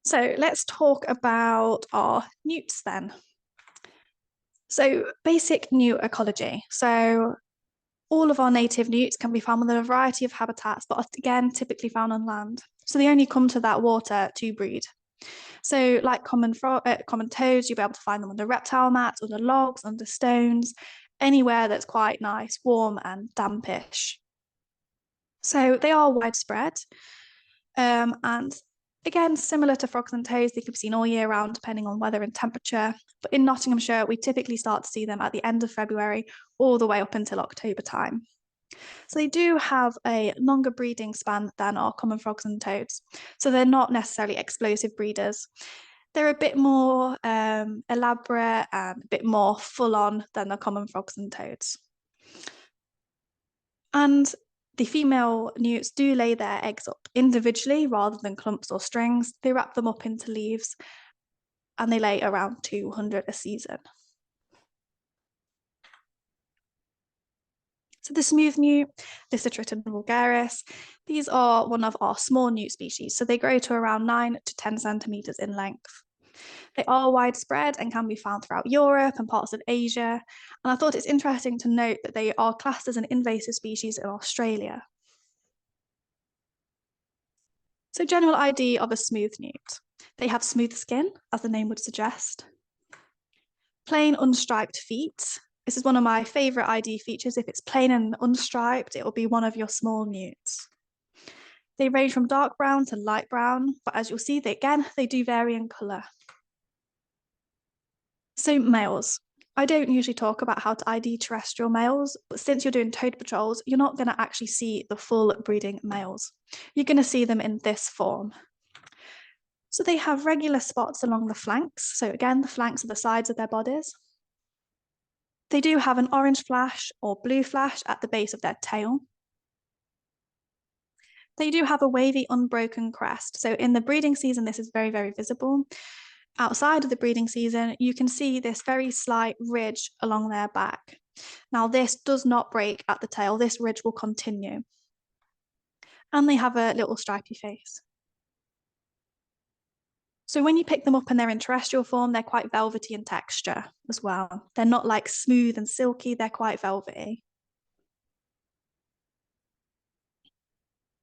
B: So let's talk about our newts then. So basic newt ecology. So all of our native newts can be found within a variety of habitats, but again, typically found on land. So they only come to that water to breed. So like common toads, you'll be able to find them under reptile mats, under logs, under stones, anywhere that's quite nice, warm and dampish. So they are widespread. And again, similar to frogs and toads, they can be seen all year round, depending on weather and temperature. But in Nottinghamshire, we typically start to see them at the end of February, all the way up until October time. So they do have a longer breeding span than our common frogs and toads. So they're not necessarily explosive breeders. They're a bit more elaborate and a bit more full on than the common frogs and toads. And the female newts do lay their eggs up individually rather than clumps or strings. They wrap them up into leaves and they lay around 200 a season. So the smooth newt, Lysitriton vulgaris, these are one of our small newt species. So they grow to around 9 to 10 centimetres in length. They are widespread and can be found throughout Europe and parts of Asia. And I thought it's interesting to note that they are classed as an invasive species in Australia. So general ID of a smooth newt. They have smooth skin, as the name would suggest. Plain unstriped feet. This is one of my favourite ID features. If it's plain and unstriped, it will be one of your small newts. They range from dark brown to light brown, but as you'll see, they do vary in colour. So males. I don't usually talk about how to ID terrestrial males, but since you're doing toad patrols, you're not going to actually see the full breeding males. You're going to see them in this form. So they have regular spots along the flanks. So again, the flanks are the sides of their bodies. They do have an orange flash or blue flash at the base of their tail. They do have a wavy, unbroken crest. So in the breeding season, this is very, very visible. Outside of the breeding season, you can see this very slight ridge along their back. Now, this does not break at the tail. This ridge will continue. And they have a little stripy face. So when you pick them up and they're in terrestrial form, they're quite velvety in texture as well. They're not like smooth and silky, they're quite velvety.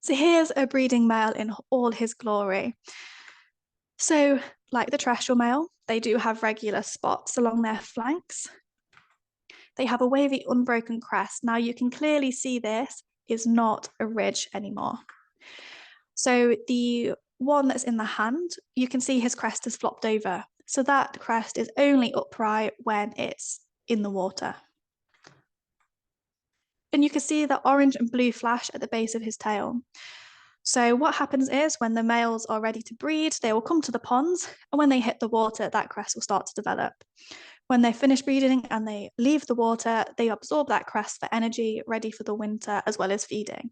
B: So here's a breeding male in all his glory. So like the terrestrial male, they do have regular spots along their flanks. They have a wavy, unbroken crest. Now you can clearly see this is not a ridge anymore. So the one that's in the hand, you can see his crest is flopped over. So that crest is only upright when it's in the water. And you can see the orange and blue flash at the base of his tail. So what happens is when the males are ready to breed, they will come to the ponds, and when they hit the water, that crest will start to develop. When they finish breeding and they leave the water, they absorb that crest for energy, ready for the winter, as well as feeding.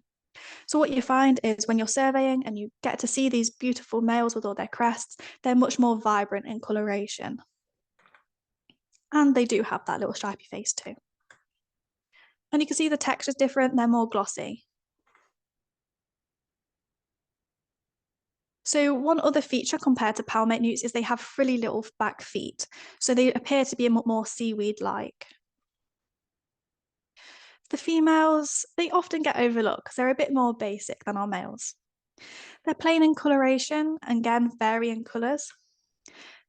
B: So what you find is when you're surveying and you get to see these beautiful males with all their crests, they're much more vibrant in coloration. And they do have that little stripy face too. And you can see the texture's different, they're more glossy. So one other feature compared to palmate newts is they have frilly little back feet. So they appear to be a more seaweed-like. The females, they often get overlooked because they're a bit more basic than our males. They're plain in coloration, and again, vary in colours.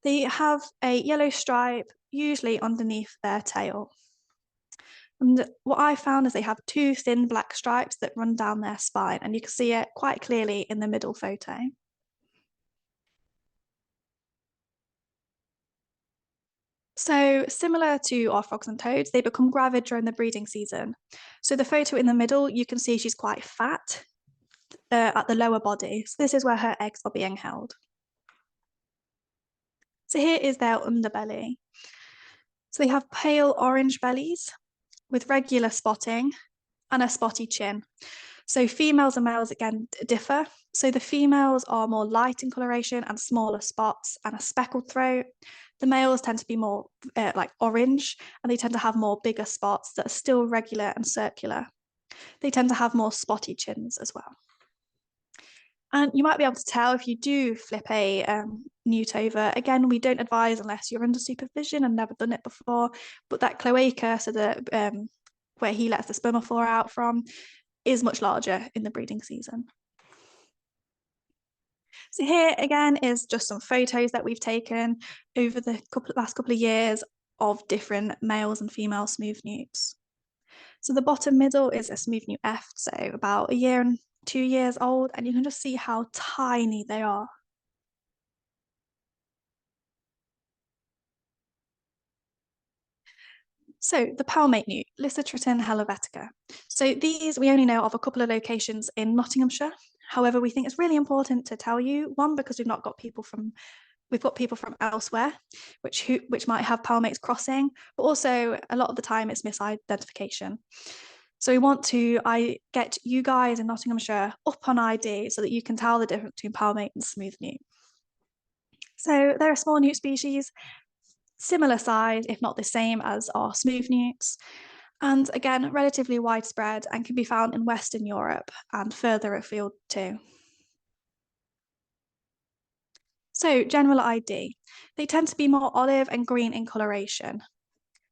B: They have a yellow stripe, usually underneath their tail. And what I found is they have two thin black stripes that run down their spine, and you can see it quite clearly in the middle photo. So similar to our frogs and toads, they become gravid during the breeding season. So the photo in the middle, you can see she's quite fat at the lower body. So this is where her eggs are being held. So here is their underbelly. So they have pale orange bellies with regular spotting and a spotty chin. So females and males again differ. So the females are more light in coloration and smaller spots and a speckled throat. The males tend to be more like orange, and they tend to have more bigger spots that are still regular and circular. They tend to have more spotty chins as well. And you might be able to tell if you do flip a newt over. Again, we don't advise unless you're under supervision and never done it before, but that cloaca, so that where he lets the spermatophore out from, is much larger in the breeding season. So here again is just some photos that we've taken over the last couple of years of different males and female smooth newts. So the bottom middle is a smooth newt F, so about 1 year and 2 years old, and you can just see how tiny they are. So the palmate newt, Lysitriton helvetica. So these we only know of a couple of locations in Nottinghamshire. However, we think it's really important to tell you, one, because we've got people from elsewhere, which might have palmates crossing, but also a lot of the time it's misidentification. So we want to get you guys in Nottinghamshire up on ID so that you can tell the difference between palmate and smooth newt. So they're a small newt species, similar size, if not the same as our smooth newts. And again, relatively widespread and can be found in Western Europe and further afield too. So general ID, they tend to be more olive and green in coloration.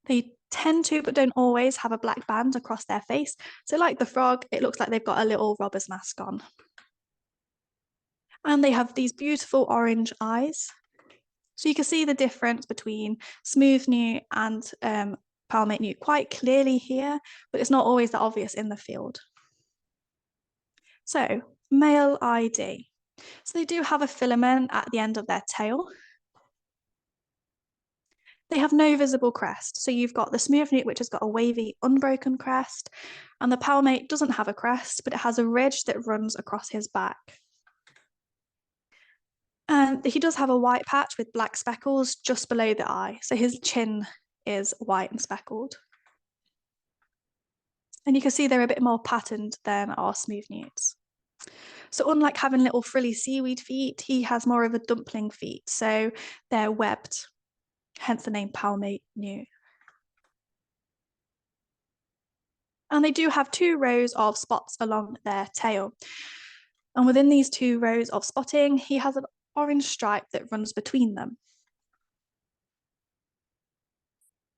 B: They tend to, but don't always, have a black band across their face. So like the frog, it looks like they've got a little robber's mask on. And they have these beautiful orange eyes. So you can see the difference between smooth newt and palmate newt quite clearly here, but it's not always that obvious in the field. So male ID. So they do have a filament at the end of their tail. They have no visible crest. So you've got the smooth newt, which has got a wavy, unbroken crest, and the palmate doesn't have a crest, but it has a ridge that runs across his back. And he does have a white patch with black speckles just below the eye. So his chin is white and speckled. And you can see they're a bit more patterned than our smooth newts. So unlike having little frilly seaweed feet, he has more of a dumpling feet. So they're webbed, hence the name palmate newt. And they do have 2 rows of spots along their tail. And within these 2 rows of spotting, he has an orange stripe that runs between them.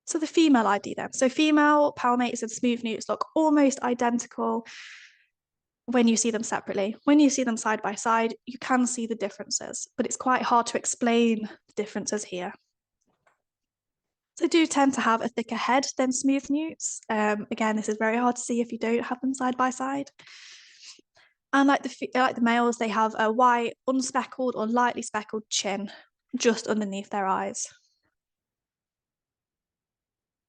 B: So the female ID then. So female palmates and smooth newts look almost identical when you see them separately. When you see them side by side, you can see the differences, but it's quite hard to explain the differences here. They do tend to have a thicker head than smooth newts. Again, this is very hard to see if you don't have them side by side. And like the males, they have a white, unspeckled or lightly speckled chin just underneath their eyes.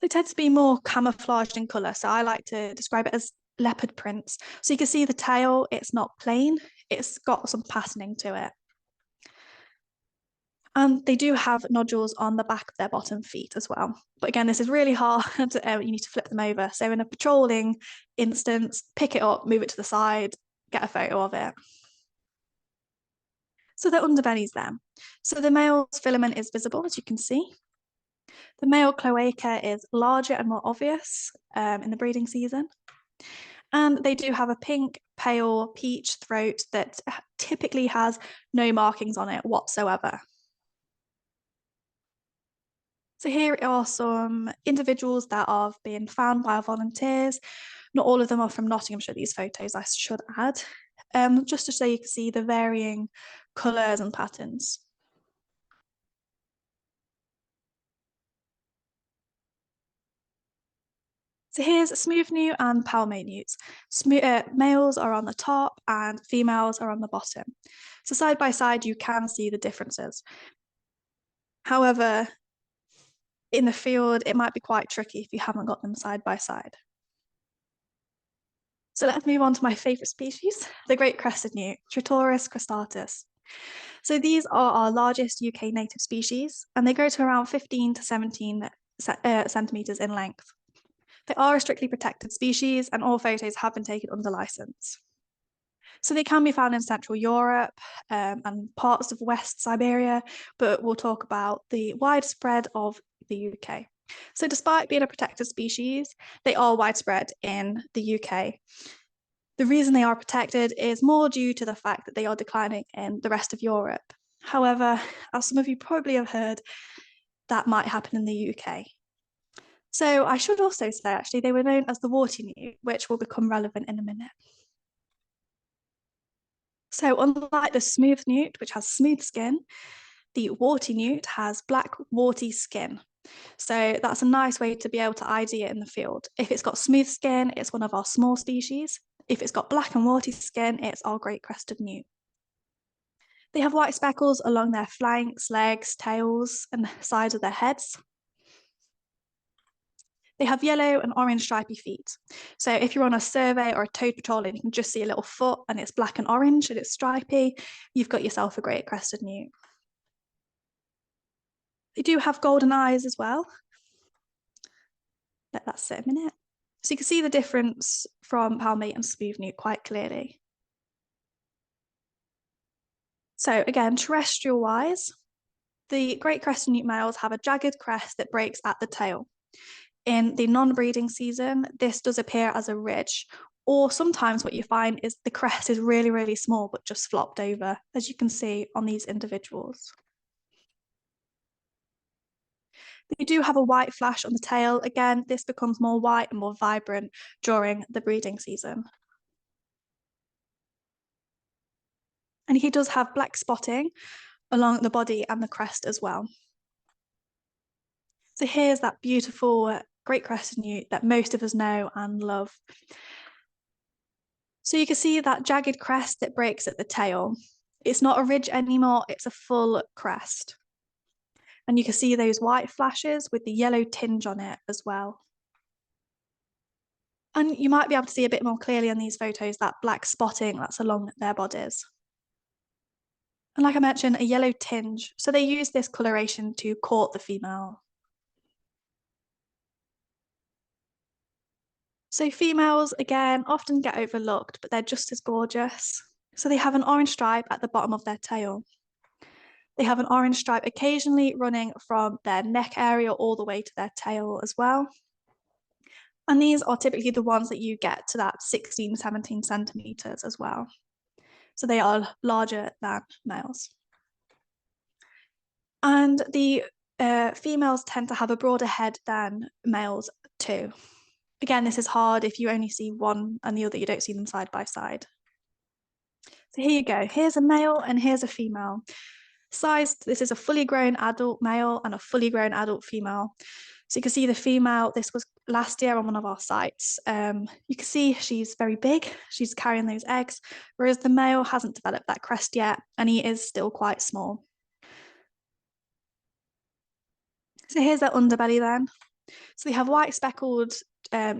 B: They tend to be more camouflaged in colour, so I like to describe it as leopard prints. So you can see the tail, it's not plain, it's got some patterning to it. And they do have nodules on the back of their bottom feet as well. But again, this is really hard, you need to flip them over. So in a patrolling instance, pick it up, move it to the side, get a photo of it. So the underbelly's there. So the male's filament is visible, as you can see. The male cloaca is larger and more obvious in the breeding season. And they do have a pink, pale peach throat that typically has no markings on it whatsoever. So here are some individuals that have been found by our volunteers. Not all of them are from Nottinghamshire, these photos, I should add, just to so you can see the varying colours and patterns. So here's smooth newt and palmate newts. Males are on the top and females are on the bottom. So side by side, you can see the differences. However, in the field, it might be quite tricky if you haven't got them side by side. So let's move on to my favourite species, the great crested newt, Tritoris cristatus. So these are our largest UK native species, and they grow to around 15 to 17 centimetres in length. They are a strictly protected species, and all photos have been taken under licence. So they can be found in Central Europe and parts of West Siberia, but we'll talk about the widespread of the UK. So despite being a protected species, they are widespread in the UK. The reason they are protected is more due to the fact that they are declining in the rest of Europe. However, as some of you probably have heard, that might happen in the UK. So I should also say, actually, they were known as the warty newt, which will become relevant in a minute. So unlike the smooth newt, which has smooth skin, the warty newt has black warty skin. So that's a nice way to be able to ID it in the field. If it's got smooth skin, it's one of our small species. If it's got black and warty skin, it's our great crested newt. They have white speckles along their flanks, legs, tails, and the sides of their heads. They have yellow and orange stripy feet. So if you're on a survey or a toad patrol and you can just see a little foot and it's black and orange and it's stripy, you've got yourself a great crested newt. They do have golden eyes as well. Let that sit a minute. So you can see the difference from palmate and smooth newt quite clearly. So again, terrestrial wise, the great crested newt males have a jagged crest that breaks at the tail. In the non-breeding season, this does appear as a ridge, or sometimes what you find is the crest is really, really small, but just flopped over, as you can see on these individuals. They do have a white flash on the tail. Again, this becomes more white and more vibrant during the breeding season. And he does have black spotting along the body and the crest as well. So here's that beautiful great crested newt that most of us know and love. So you can see that jagged crest that breaks at the tail. It's not a ridge anymore, it's a full crest. And you can see those white flashes with the yellow tinge on it as well. And you might be able to see a bit more clearly on these photos that black spotting that's along their bodies. And like I mentioned, a yellow tinge. So they use this coloration to court the female. So females, again, often get overlooked, but they're just as gorgeous. So they have an orange stripe at the bottom of their tail. They have an orange stripe occasionally running from their neck area all the way to their tail as well. And these are typically the ones that you get to that 16, 17 centimeters as well. So they are larger than males. And the females tend to have a broader head than males too. Again, this is hard if you only see one and the other, you don't see them side by side. So here you go. Here's a male and here's a female. Sized, this is a fully grown adult male and a fully grown adult female. So you can see the female, this was last year on one of our sites. You can see she's very big, she's carrying those eggs, whereas the male hasn't developed that crest yet and he is still quite small. So here's their underbelly then. So they have white speckled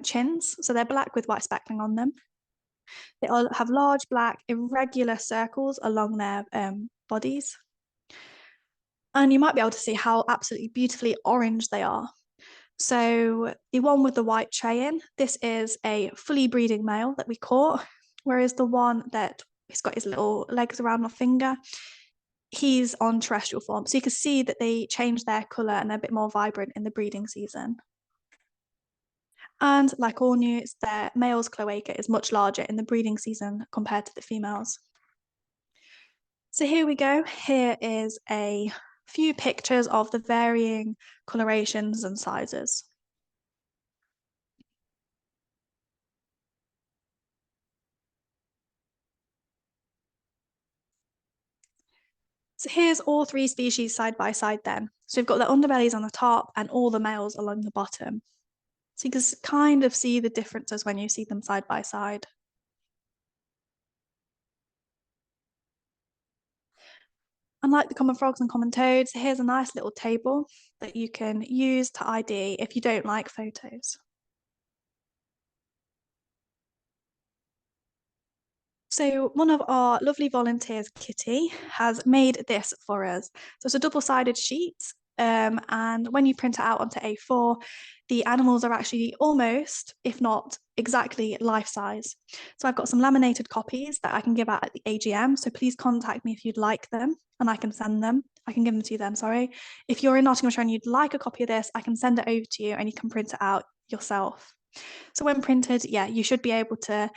B: chins, so they're black with white speckling on them. They all have large black irregular circles along their bodies. And you might be able to see how absolutely beautifully orange they are. So the one with the white tray in, this is a fully breeding male that we caught, whereas the one that he's got his little legs around my finger, he's on terrestrial form. So you can see that they change their colour and they're a bit more vibrant in the breeding season. And like all newts, their male's cloaca is much larger in the breeding season compared to the females. So here we go. Here is a few pictures of the varying colorations and sizes. So here's all three species side by side then. So we've got the underbellies on the top and all the males along the bottom. So you can kind of see the differences when you see them side by side. Unlike the common frogs and common toads, here's a nice little table that you can use to ID if you don't like photos. So one of our lovely volunteers, Kitty, has made this for us. So it's a double-sided sheet, and when you print it out onto A4, the animals are actually almost, if not exactly, life-size. So I've got some laminated copies that I can give out at the AGM, so please contact me if you'd like them, and I can send them. I can give them to you then, sorry. If you're in Nottinghamshire and you'd like a copy of this, I can send it over to you and you can print it out yourself. So when printed, yeah, you should be able to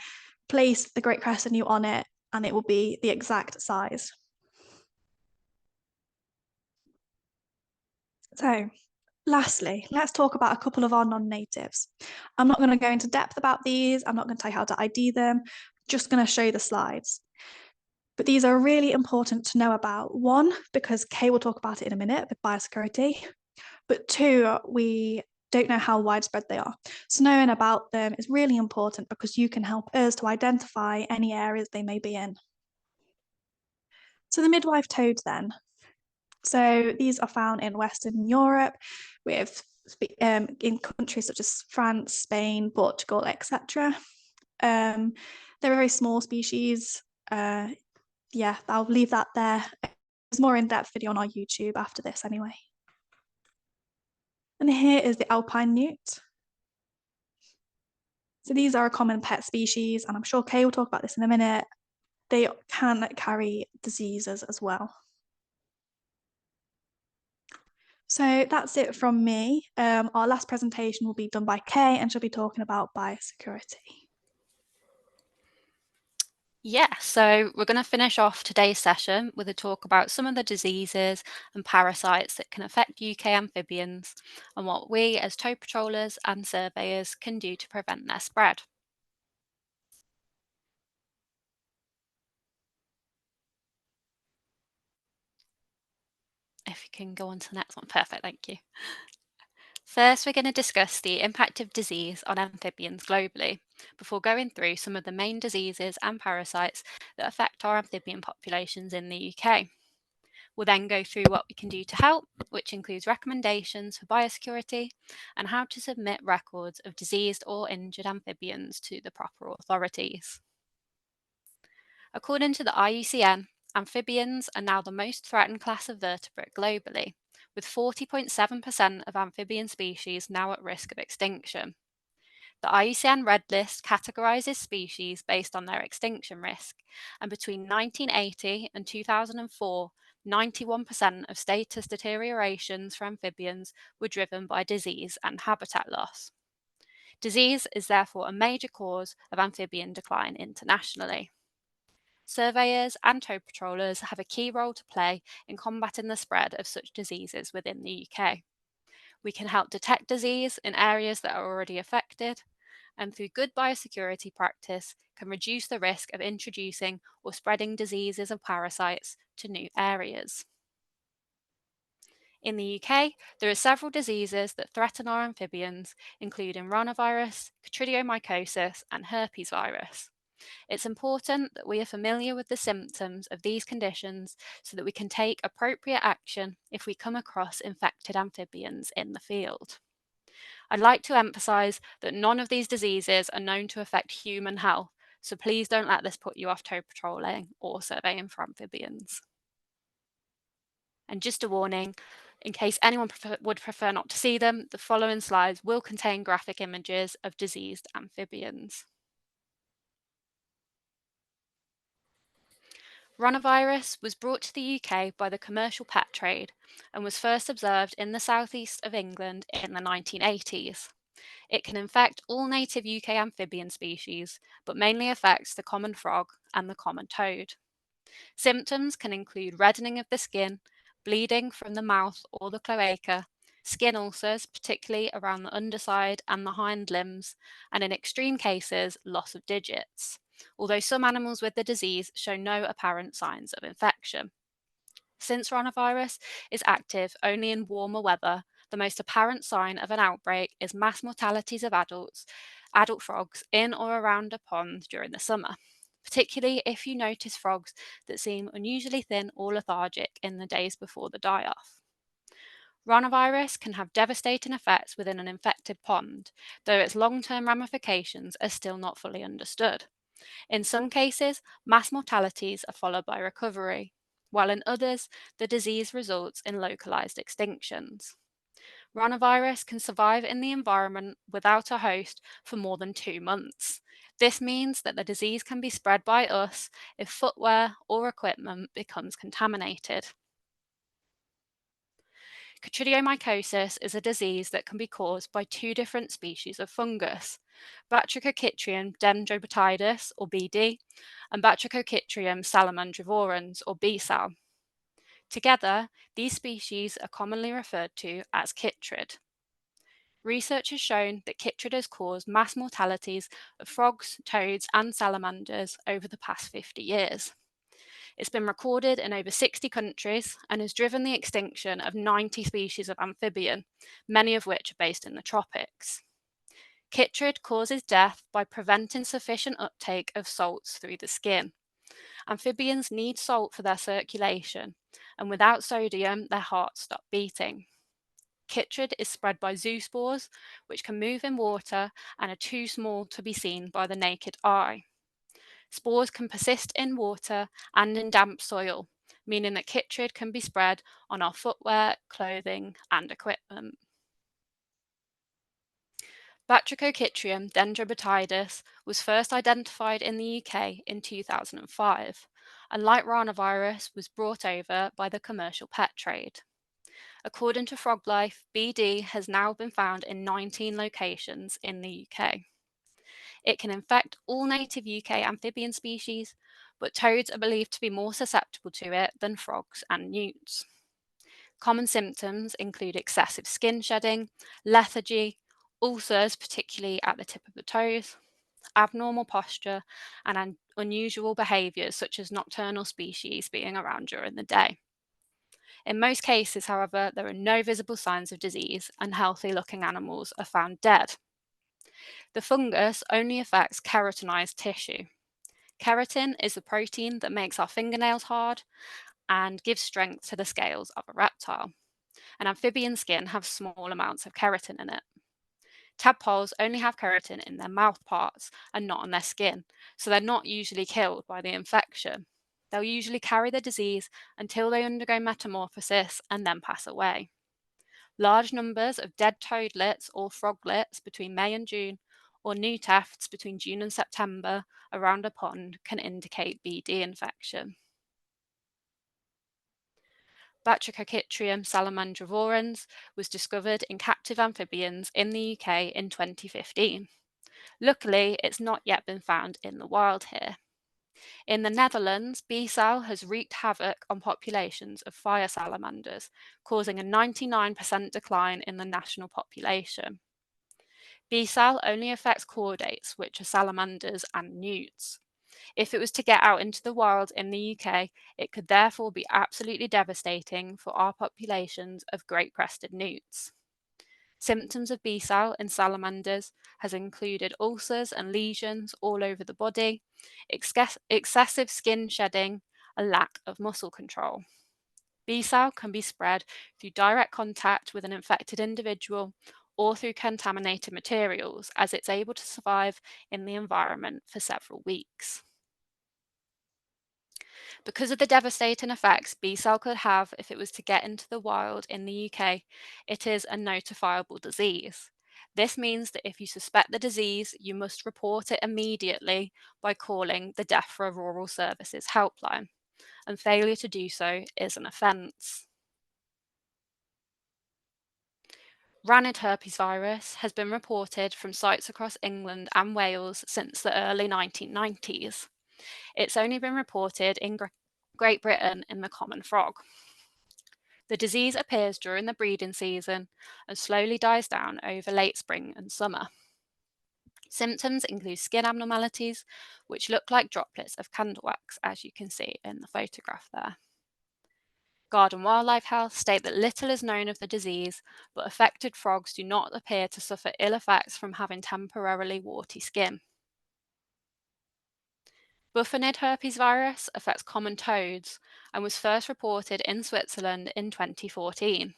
B: place the great crested newt on it and it will be the exact size. So lastly, let's talk about a couple of our non-natives. I'm not going to go into depth about these. I'm not going to tell you how to ID them, just going to show you the slides. But these are really important to know about. One, because Kay will talk about it in a minute with biosecurity. But two, we don't know how widespread they are. So knowing about them is really important because you can help us to identify any areas they may be in. So the midwife toads then. So these are found in Western Europe with in countries such as France, Spain, Portugal, etc. They're a very small species. Yeah, I'll leave that there. There's more in-depth video on our YouTube after this anyway. And here is the alpine newt. So these are a common pet species, and I'm sure Kay will talk about this in a minute. They can carry diseases as well. So that's it from me. Our last presentation will be done by Kay, and she'll be talking about biosecurity.
C: Yeah, so we're going to finish off today's session with a talk about some of the diseases and parasites that can affect UK amphibians and what we as toad patrollers and surveyors can do to prevent their spread. If you can go on to the next one, perfect, thank you. First, we're going to discuss the impact of disease on amphibians globally, before going through some of the main diseases and parasites that affect our amphibian populations in the UK. We'll then go through what we can do to help, which includes recommendations for biosecurity and how to submit records of diseased or injured amphibians to the proper authorities. According to the IUCN, amphibians are now the most threatened class of vertebrate globally, with 40.7% of amphibian species now at risk of extinction. The IUCN Red List categorises species based on their extinction risk, and between 1980 and 2004, 91% of status deteriorations for amphibians were driven by disease and habitat loss. Disease is therefore a major cause of amphibian decline internationally. Surveyors and toad patrollers have a key role to play in combating the spread of such diseases within the UK. We can help detect disease in areas that are already affected, and through good biosecurity practice can reduce the risk of introducing or spreading diseases or parasites to new areas. In the UK, there are several diseases that threaten our amphibians, including rhinovirus, chytridiomycosis, and herpes virus. It's important that we are familiar with the symptoms of these conditions so that we can take appropriate action if we come across infected amphibians in the field. I'd like to emphasise that none of these diseases are known to affect human health, so please don't let this put you off toad patrolling or surveying for amphibians. And just a warning, in case anyone would prefer not to see them, the following slides will contain graphic images of diseased amphibians. Rhinovirus was brought to the UK by the commercial pet trade and was first observed in the southeast of England in the 1980s. It can infect all native UK amphibian species, but mainly affects the common frog and the common toad. Symptoms can include reddening of the skin, bleeding from the mouth or the cloaca, skin ulcers, particularly around the underside and the hind limbs, and in extreme cases, loss of digits, although some animals with the disease show no apparent signs of infection. Since rhinovirus is active only in warmer weather, the most apparent sign of an outbreak is mass mortalities of adult frogs in or around a pond during the summer, particularly if you notice frogs that seem unusually thin or lethargic in the days before the die-off. Rhinovirus can have devastating effects within an infected pond, though its long-term ramifications are still not fully understood. In some cases, mass mortalities are followed by recovery, while in others, the disease results in localized extinctions. Rhinovirus can survive in the environment without a host for more than 2 months. This means that the disease can be spread by us if footwear or equipment becomes contaminated. Chytridiomycosis is a disease that can be caused by 2 different species of fungus, Batrachochytrium dendrobotidis, or BD, and Batrachochytrium salamandrivorans, or B-sal. Together, these species are commonly referred to as chytrid. Research has shown that chytrid has caused mass mortalities of frogs, toads, and salamanders over the past 50 years. It's been recorded in over 60 countries and has driven the extinction of 90 species of amphibian, many of which are based in the tropics. Chytrid causes death by preventing sufficient uptake of salts through the skin. Amphibians need salt for their circulation, and without sodium, their hearts stop beating. Chytrid is spread by zoospores, which can move in water and are too small to be seen by the naked eye. Spores can persist in water and in damp soil, meaning that chytrid can be spread on our footwear, clothing, and equipment. Batrachochytrium dendrobatidis was first identified in the UK in 2005, and like ranavirus was brought over by the commercial pet trade. According to FrogLife, BD has now been found in 19 locations in the UK. It can infect all native UK amphibian species, but toads are believed to be more susceptible to it than frogs and newts. Common symptoms include excessive skin shedding, lethargy, ulcers, particularly at the tip of the toes, abnormal posture, and unusual behaviours such as nocturnal species being around during the day. In most cases, however, there are no visible signs of disease and healthy-looking animals are found dead. The fungus only affects keratinized tissue. Keratin is the protein that makes our fingernails hard and gives strength to the scales of a reptile. And amphibian skin have small amounts of keratin in it. Tadpoles only have keratin in their mouth parts and not on their skin, so they're not usually killed by the infection. They'll usually carry the disease until they undergo metamorphosis and then pass away. Large numbers of dead toadlets or froglets between May and June, or new tufts between June and September around a pond can indicate BD infection. Batrachochytrium salamandrivorans was discovered in captive amphibians in the UK in 2015. Luckily, it's not yet been found in the wild here. In the Netherlands, B-cell has wreaked havoc on populations of fire salamanders, causing a 99% decline in the national population. B-cell only affects chordates, which are salamanders and newts. If it was to get out into the wild in the UK, it could therefore be absolutely devastating for our populations of great-crested newts. Symptoms of B-cell in salamanders has included ulcers and lesions all over the body, excessive skin shedding, a lack of muscle control. B-cell can be spread through direct contact with an infected individual or through contaminated materials, as it's able to survive in the environment for several weeks. Because of the devastating effects B-cell could have if it was to get into the wild in the UK, it is a notifiable disease. This means that if you suspect the disease, you must report it immediately by calling the DEFRA Rural Services helpline, and failure to do so is an offence. Rannid herpes virus has been reported from sites across England and Wales since the early 1990s. It's only been reported in Great Britain in the common frog. The disease appears during the breeding season and slowly dies down over late spring and summer. Symptoms include skin abnormalities, which look like droplets of candle wax, as you can see in the photograph there. Garden Wildlife Health state that little is known of the disease, but affected frogs do not appear to suffer ill effects from having temporarily warty skin. Buffonid herpes virus affects common toads and was first reported in Switzerland in 2014.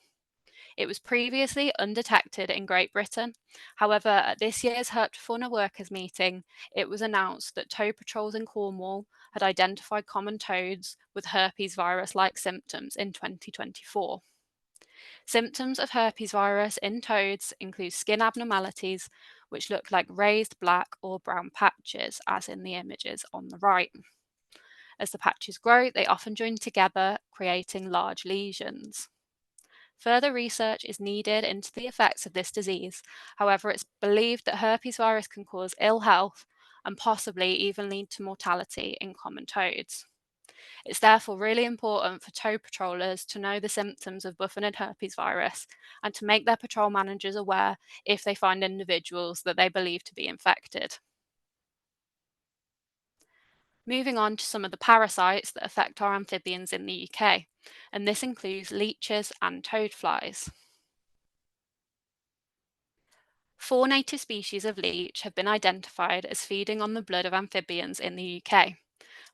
C: It was previously undetected in Great Britain. However, at this year's Herpetofauna Workers meeting, it was announced that toad patrols in Cornwall had identified common toads with herpes virus-like symptoms in 2024. Symptoms of herpes virus in toads include skin abnormalities, which look like raised black or brown patches, as in the images on the right. As the patches grow, they often join together, creating large lesions. Further research is needed into the effects of this disease. However, it's believed that herpes virus can cause ill health and possibly even lead to mortality in common toads. It's therefore really important for toad patrollers to know the symptoms of buffonid herpes virus and to make their patrol managers aware if they find individuals that they believe to be infected. Moving on to some of the parasites that affect our amphibians in the UK, and this includes leeches and toadflies. 4 native species of leech have been identified as feeding on the blood of amphibians in the UK,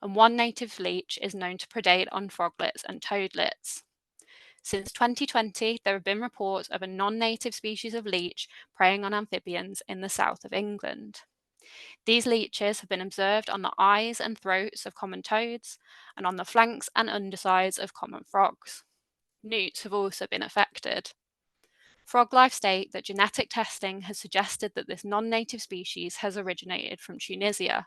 C: and 1 native leech is known to predate on froglets and toadlets. Since 2020, there have been reports of a non-native species of leech preying on amphibians in the south of England. These leeches have been observed on the eyes and throats of common toads and on the flanks and undersides of common frogs. Newts have also been affected. Frog Life state that genetic testing has suggested that this non-native species has originated from Tunisia.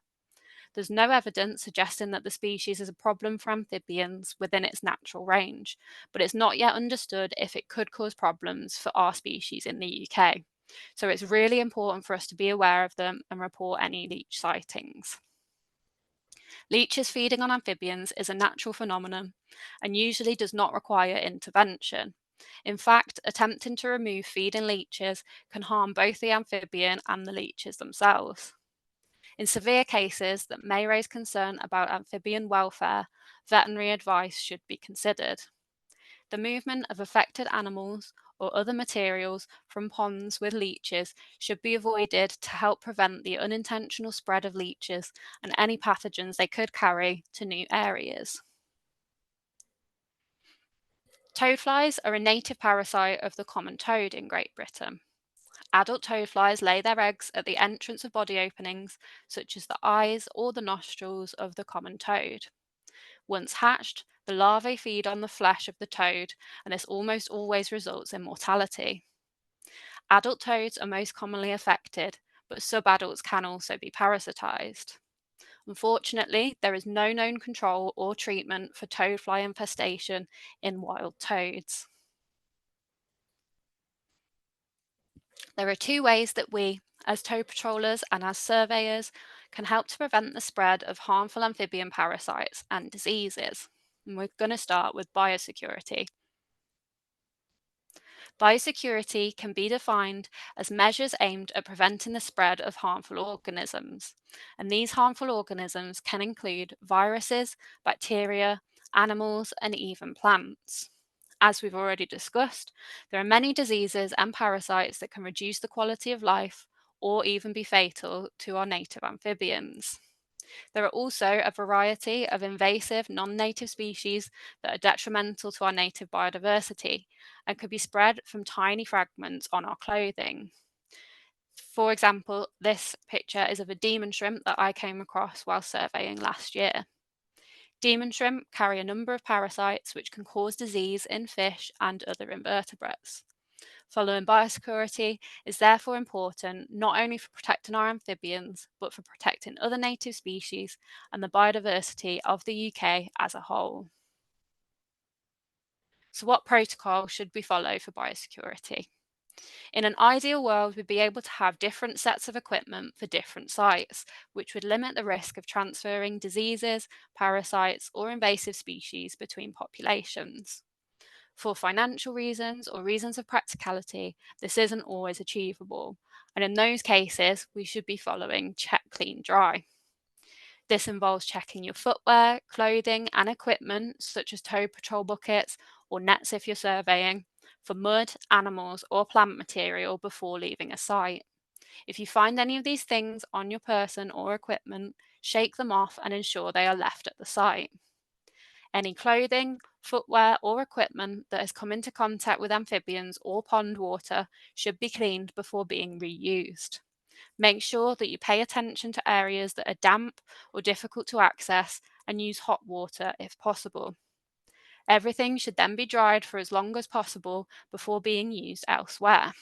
C: There's no evidence suggesting that the species is a problem for amphibians within its natural range, but it's not yet understood if it could cause problems for our species in the UK. So it's really important for us to be aware of them and report any leech sightings. Leeches feeding on amphibians is a natural phenomenon and usually does not require intervention. In fact, attempting to remove feeding leeches can harm both the amphibian and the leeches themselves. In severe cases that may raise concern about amphibian welfare, veterinary advice should be considered. The movement of affected animals or other materials from ponds with leeches should be avoided to help prevent the unintentional spread of leeches and any pathogens they could carry to new areas. Toadflies are a native parasite of the common toad in Great Britain. Adult toadflies lay their eggs at the entrance of body openings, such as the eyes or the nostrils of the common toad. Once hatched, the larvae feed on the flesh of the toad, and this almost always results in mortality. Adult toads are most commonly affected, but subadults can also be parasitized. Unfortunately, there is no known control or treatment for toadfly infestation in wild toads. There are two ways that we, as toad patrollers and as surveyors, can help to prevent the spread of harmful amphibian parasites and diseases. And we're going to start with biosecurity. Biosecurity can be defined as measures aimed at preventing the spread of harmful organisms. And these harmful organisms can include viruses, bacteria, animals, and even plants. As we've already discussed, there are many diseases and parasites that can reduce the quality of life or even be fatal to our native amphibians. There are also a variety of invasive non-native species that are detrimental to our native biodiversity and could be spread from tiny fragments on our clothing. For example, this picture is of a demon shrimp that I came across while surveying last year. Demon shrimp carry a number of parasites which can cause disease in fish and other invertebrates. Following biosecurity is therefore important not only for protecting our amphibians, but for protecting other native species and the biodiversity of the UK as a whole. So what protocol should we follow for biosecurity? In an ideal world, we'd be able to have different sets of equipment for different sites, which would limit the risk of transferring diseases, parasites, or invasive species between populations. For financial reasons or reasons of practicality, this isn't always achievable, and in those cases, we should be following check, clean, dry. This involves checking your footwear, clothing, and equipment, such as toad patrol buckets or nets if you're surveying, for mud, animals, or plant material before leaving a site. If you find any of these things on your person or equipment, shake them off and ensure they are left at the site. Any clothing, footwear, or equipment that has come into contact with amphibians or pond water should be cleaned before being reused. Make sure that you pay attention to areas that are damp or difficult to access and use hot water if possible. Everything should then be dried for as long as possible before being used elsewhere.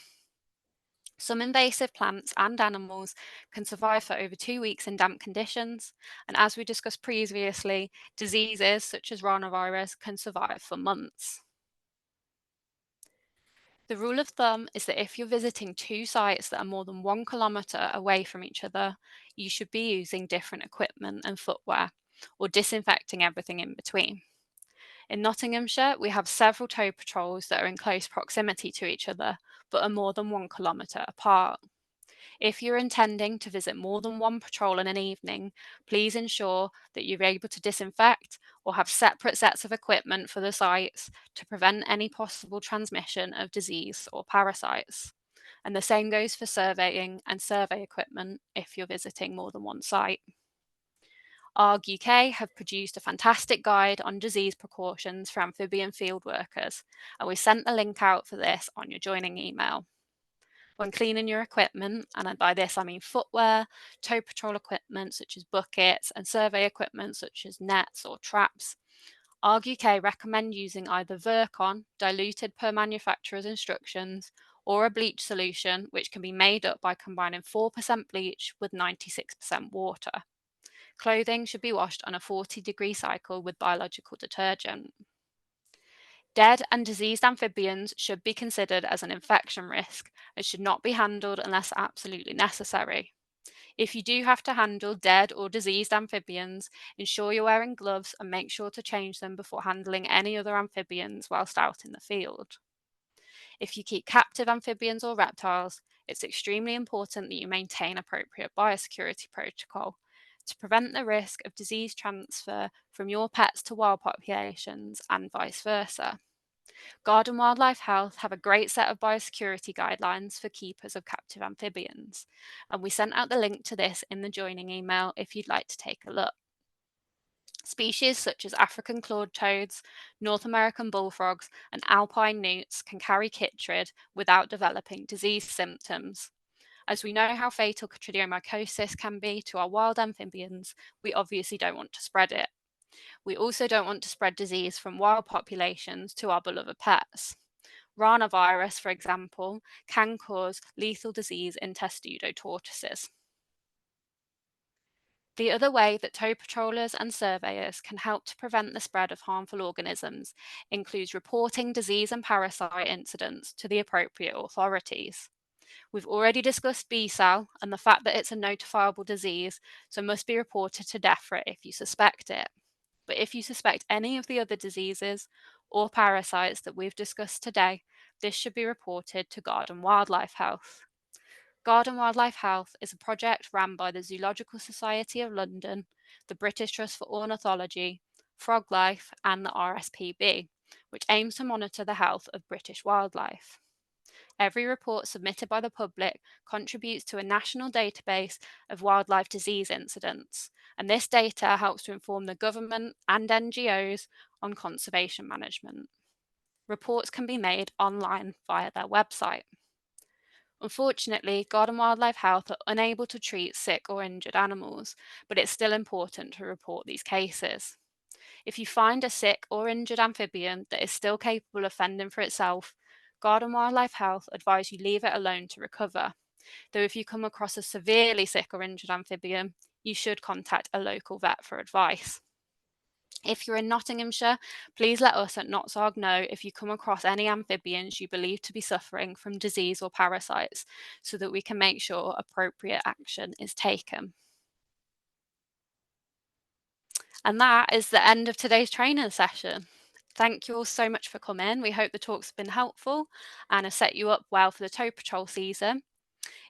C: Some invasive plants and animals can survive for over 2 weeks in damp conditions, and as we discussed previously, diseases such as rhinovirus can survive for months. The rule of thumb is that if you're visiting two sites that are more than 1 kilometre away from each other, you should be using different equipment and footwear, or disinfecting everything in between. In Nottinghamshire, we have several toad patrols that are in close proximity to each other, but are more than 1 kilometre apart. If you're intending to visit more than one patrol in an evening, please ensure that you're able to disinfect or have separate sets of equipment for the sites to prevent any possible transmission of disease or parasites. And the same goes for surveying and survey equipment if you're visiting more than one site. ARG UK have produced a fantastic guide on disease precautions for amphibian field workers, and we sent the link out for this on your joining email. When cleaning your equipment, and by this I mean footwear, tow patrol equipment such as buckets, and survey equipment such as nets or traps, ARG UK recommend using either Virkon, diluted per manufacturer's instructions, or a bleach solution, which can be made up by combining 4% bleach with 96% water. Clothing should be washed on a 40-degree cycle with biological detergent. Dead and diseased amphibians should be considered as an infection risk and should not be handled unless absolutely necessary. If you do have to handle dead or diseased amphibians, ensure you're wearing gloves and make sure to change them before handling any other amphibians whilst out in the field. If you keep captive amphibians or reptiles, it's extremely important that you maintain appropriate biosecurity protocol to prevent the risk of disease transfer from your pets to wild populations and vice versa. Garden Wildlife Health have a great set of biosecurity guidelines for keepers of captive amphibians, and we sent out the link to this in the joining email if you'd like to take a look. Species such as African clawed toads, North American bullfrogs, and alpine newts can carry chytrid without developing disease symptoms. As we know how fatal chytridiomycosis can be to our wild amphibians, we obviously don't want to spread it. We also don't want to spread disease from wild populations to our beloved pets. Rana virus, for example, can cause lethal disease in testudo tortoises. The other way that tow patrollers and surveyors can help to prevent the spread of harmful organisms includes reporting disease and parasite incidents to the appropriate authorities. We've already discussed BSAL and the fact that it's a notifiable disease, so must be reported to DEFRA if you suspect it. But if you suspect any of the other diseases or parasites that we've discussed today, this should be reported to Garden Wildlife Health. Garden Wildlife Health is a project run by the Zoological Society of London, the British Trust for Ornithology, FrogLife, and the RSPB, which aims to monitor the health of British wildlife. Every report submitted by the public contributes to a national database of wildlife disease incidents, and this data helps to inform the government and NGOs on conservation management. Reports can be made online via their website. Unfortunately, Garden Wildlife Health are unable to treat sick or injured animals, but it's still important to report these cases. If you find a sick or injured amphibian that is still capable of fending for itself, Garden Wildlife Health advise you leave it alone to recover. Though if you come across a severely sick or injured amphibian, you should contact a local vet for advice. If you're in Nottinghamshire, please let us at Notts ARG know if you come across any amphibians you believe to be suffering from disease or parasites, so that we can make sure appropriate action is taken. And that is the end of today's training session. Thank you all so much for coming. We hope the talks have been helpful and have set you up well for the tow patrol season.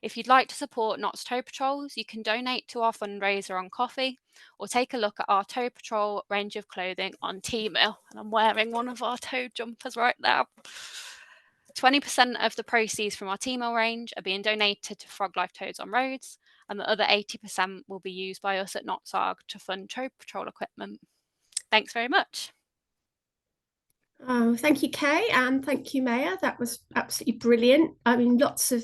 C: If you'd like to support Notts Tow Patrols, you can donate to our fundraiser on Coffee or take a look at our Tow Patrol range of clothing on Temu. And I'm wearing one of our tow jumpers right now. 20% of the proceeds from our Temu range are being donated to Frog Life Toads on Roads, and the other 80% will be used by us at Notts ARG to fund tow patrol equipment. Thanks very much.
A: Oh, thank you, Kay, and thank you, Maiya. That was absolutely brilliant. I mean, lots of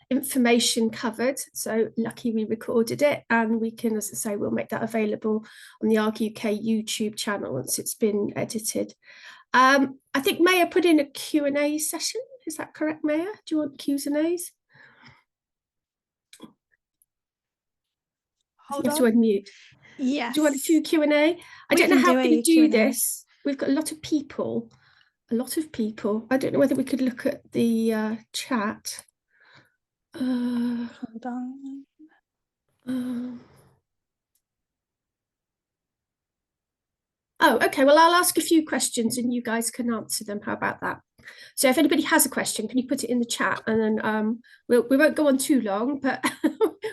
A: information covered, so lucky we recorded it, and we can, as I say, we'll make that available on the ARG UK YouTube channel once it's been edited. I think Maiya put in a Q&A session. Is that correct, Maiya? Do you want Q's and A's?
B: Hold
A: you have
B: on.
A: to unmute.
B: Yes.
A: Do you want to do Q&A? I don't know how we're going to do this. We've got a lot of people. I don't know whether we could look at the chat.
B: Hold on.
A: Oh, okay. Well, I'll ask a few questions and you guys can answer them. How about that? So if anybody has a question, can you put it in the chat, and then we won't go on too long, but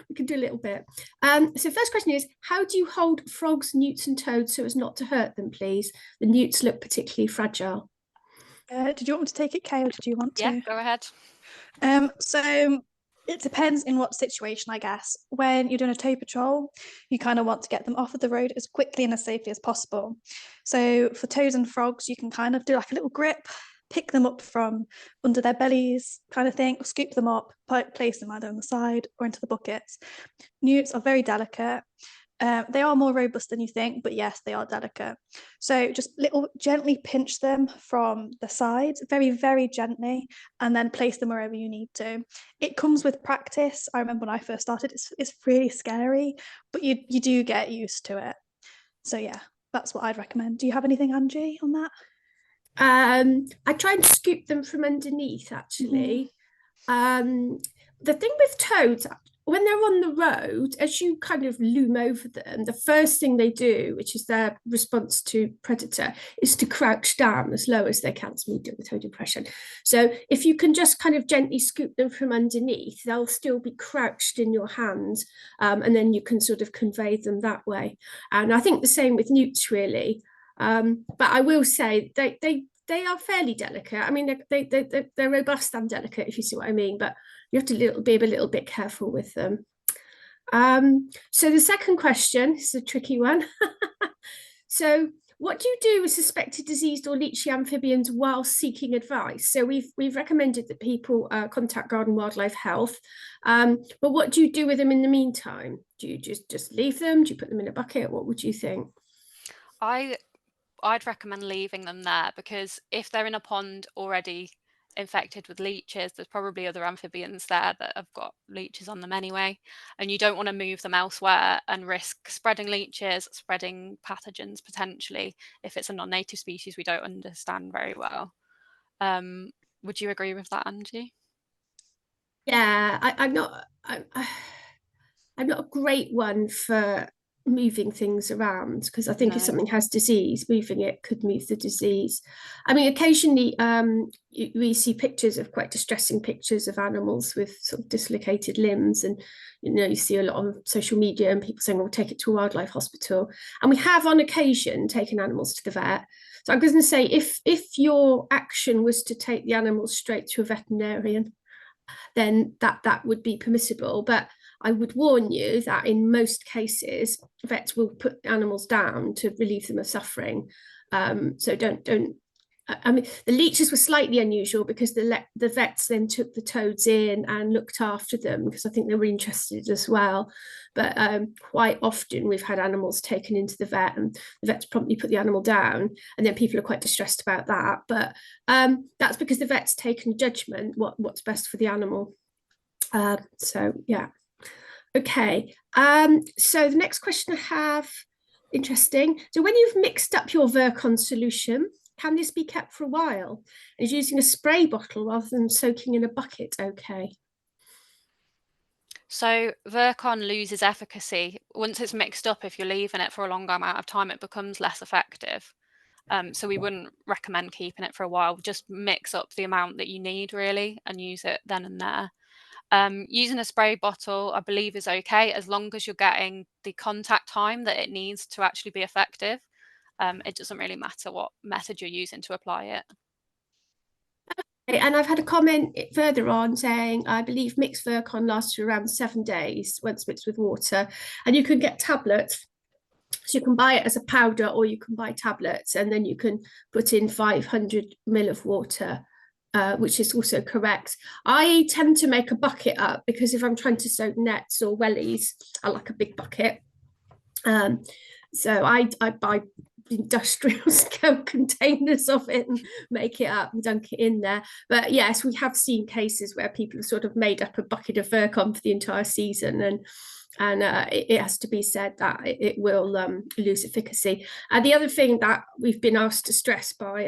A: we can do a little bit. So first question is, how do you hold frogs, newts and toads so as not to hurt them, please? The newts look particularly fragile.
B: Did you want me to take it, Kay, or did you want to?
C: Yeah, go ahead.
B: So It depends in what situation, I guess. When you're doing a toad patrol, you kind of want to get them off of the road as quickly and as safely as possible. So for toads and frogs, you can kind of do like a little grip, pick them up from under their bellies kind of thing, scoop them up, place them either on the side or into the buckets. Newts are very delicate. They are more robust than you think, but yes, they are delicate. So just gently pinch them from the sides, very, very gently, and then place them wherever you need to. It comes with practice. I remember when I first started, it's really scary, but you do get used to it. So yeah, that's what I'd recommend. Do you have anything, Angie, on that?
A: I try and scoop them from underneath, actually. The thing with toads, when they're on the road, as you kind of loom over them, the first thing they do, which is their response to predator, is to crouch down as low as they can to meet with toad depression. So if you can just kind of gently scoop them from underneath, they'll still be crouched in your hand, and then you can sort of convey them that way. And I think the same with newts, really. But I will say they are fairly delicate. I mean, they're robust and delicate, if you see what I mean, but you have to be a little bit careful with them. So the second question is a tricky one. So what do you do with suspected diseased or leechy amphibians while seeking advice? So we've recommended that people contact Garden Wildlife Health, but what do you do with them in the meantime? Do you just leave them? Do you put them in a bucket? What would you think?
C: I'd recommend leaving them there, because if they're in a pond already infected with leeches, there's probably other amphibians there that have got leeches on them anyway, and you don't want to move them elsewhere and risk spreading leeches, spreading pathogens potentially if it's a non-native species we don't understand very well. Would you agree with that, Angie?
A: Yeah, I'm not a great one for moving things around, because I think if something has disease, moving it could move the disease. I mean, occasionally we see pictures of quite distressing pictures of animals with sort of dislocated limbs, and you see a lot on social media and people saying, "Oh, take it to a wildlife hospital." And we have on occasion taken animals to the vet. So I'm going to say, if your action was to take the animals straight to a veterinarian, then that would be permissible. But I would warn you that in most cases, vets will put animals down to relieve them of suffering. So don't. I mean, the leeches were slightly unusual because the vets then took the toads in and looked after them, because I think they were interested as well. But quite often we've had animals taken into the vet and the vets promptly put the animal down, and then people are quite distressed about that. But that's because the vet's taken judgment what's best for the animal. So yeah. Okay, so the next question I have, interesting. So when you've mixed up your Virkon solution, can this be kept for a while? Is using a spray bottle rather than soaking in a bucket okay?
C: So Virkon loses efficacy once it's mixed up. If you're leaving it for a long amount of time, it becomes less effective. So we wouldn't recommend keeping it for a while. Just mix up the amount that you need, really, and use it then and there. Using a spray bottle, I believe, is okay as long as you're getting the contact time that it needs to actually be effective. It doesn't really matter what method you're using to apply it.
A: And I've had a comment further on saying, I believe mixed Virkon lasts for around 7 days once mixed with water, and you can get tablets. So you can buy it as a powder or you can buy tablets, and then you can put in 500 ml of water, which is also correct. I tend to make a bucket up because if I'm trying to soak nets or wellies, I like a big bucket. So I buy industrial scale containers of it and make it up and dunk it in there. But yes, we have seen cases where people have sort of made up a bucket of Virkon for the entire season, and it has to be said that it will lose efficacy. The other thing that we've been asked to stress by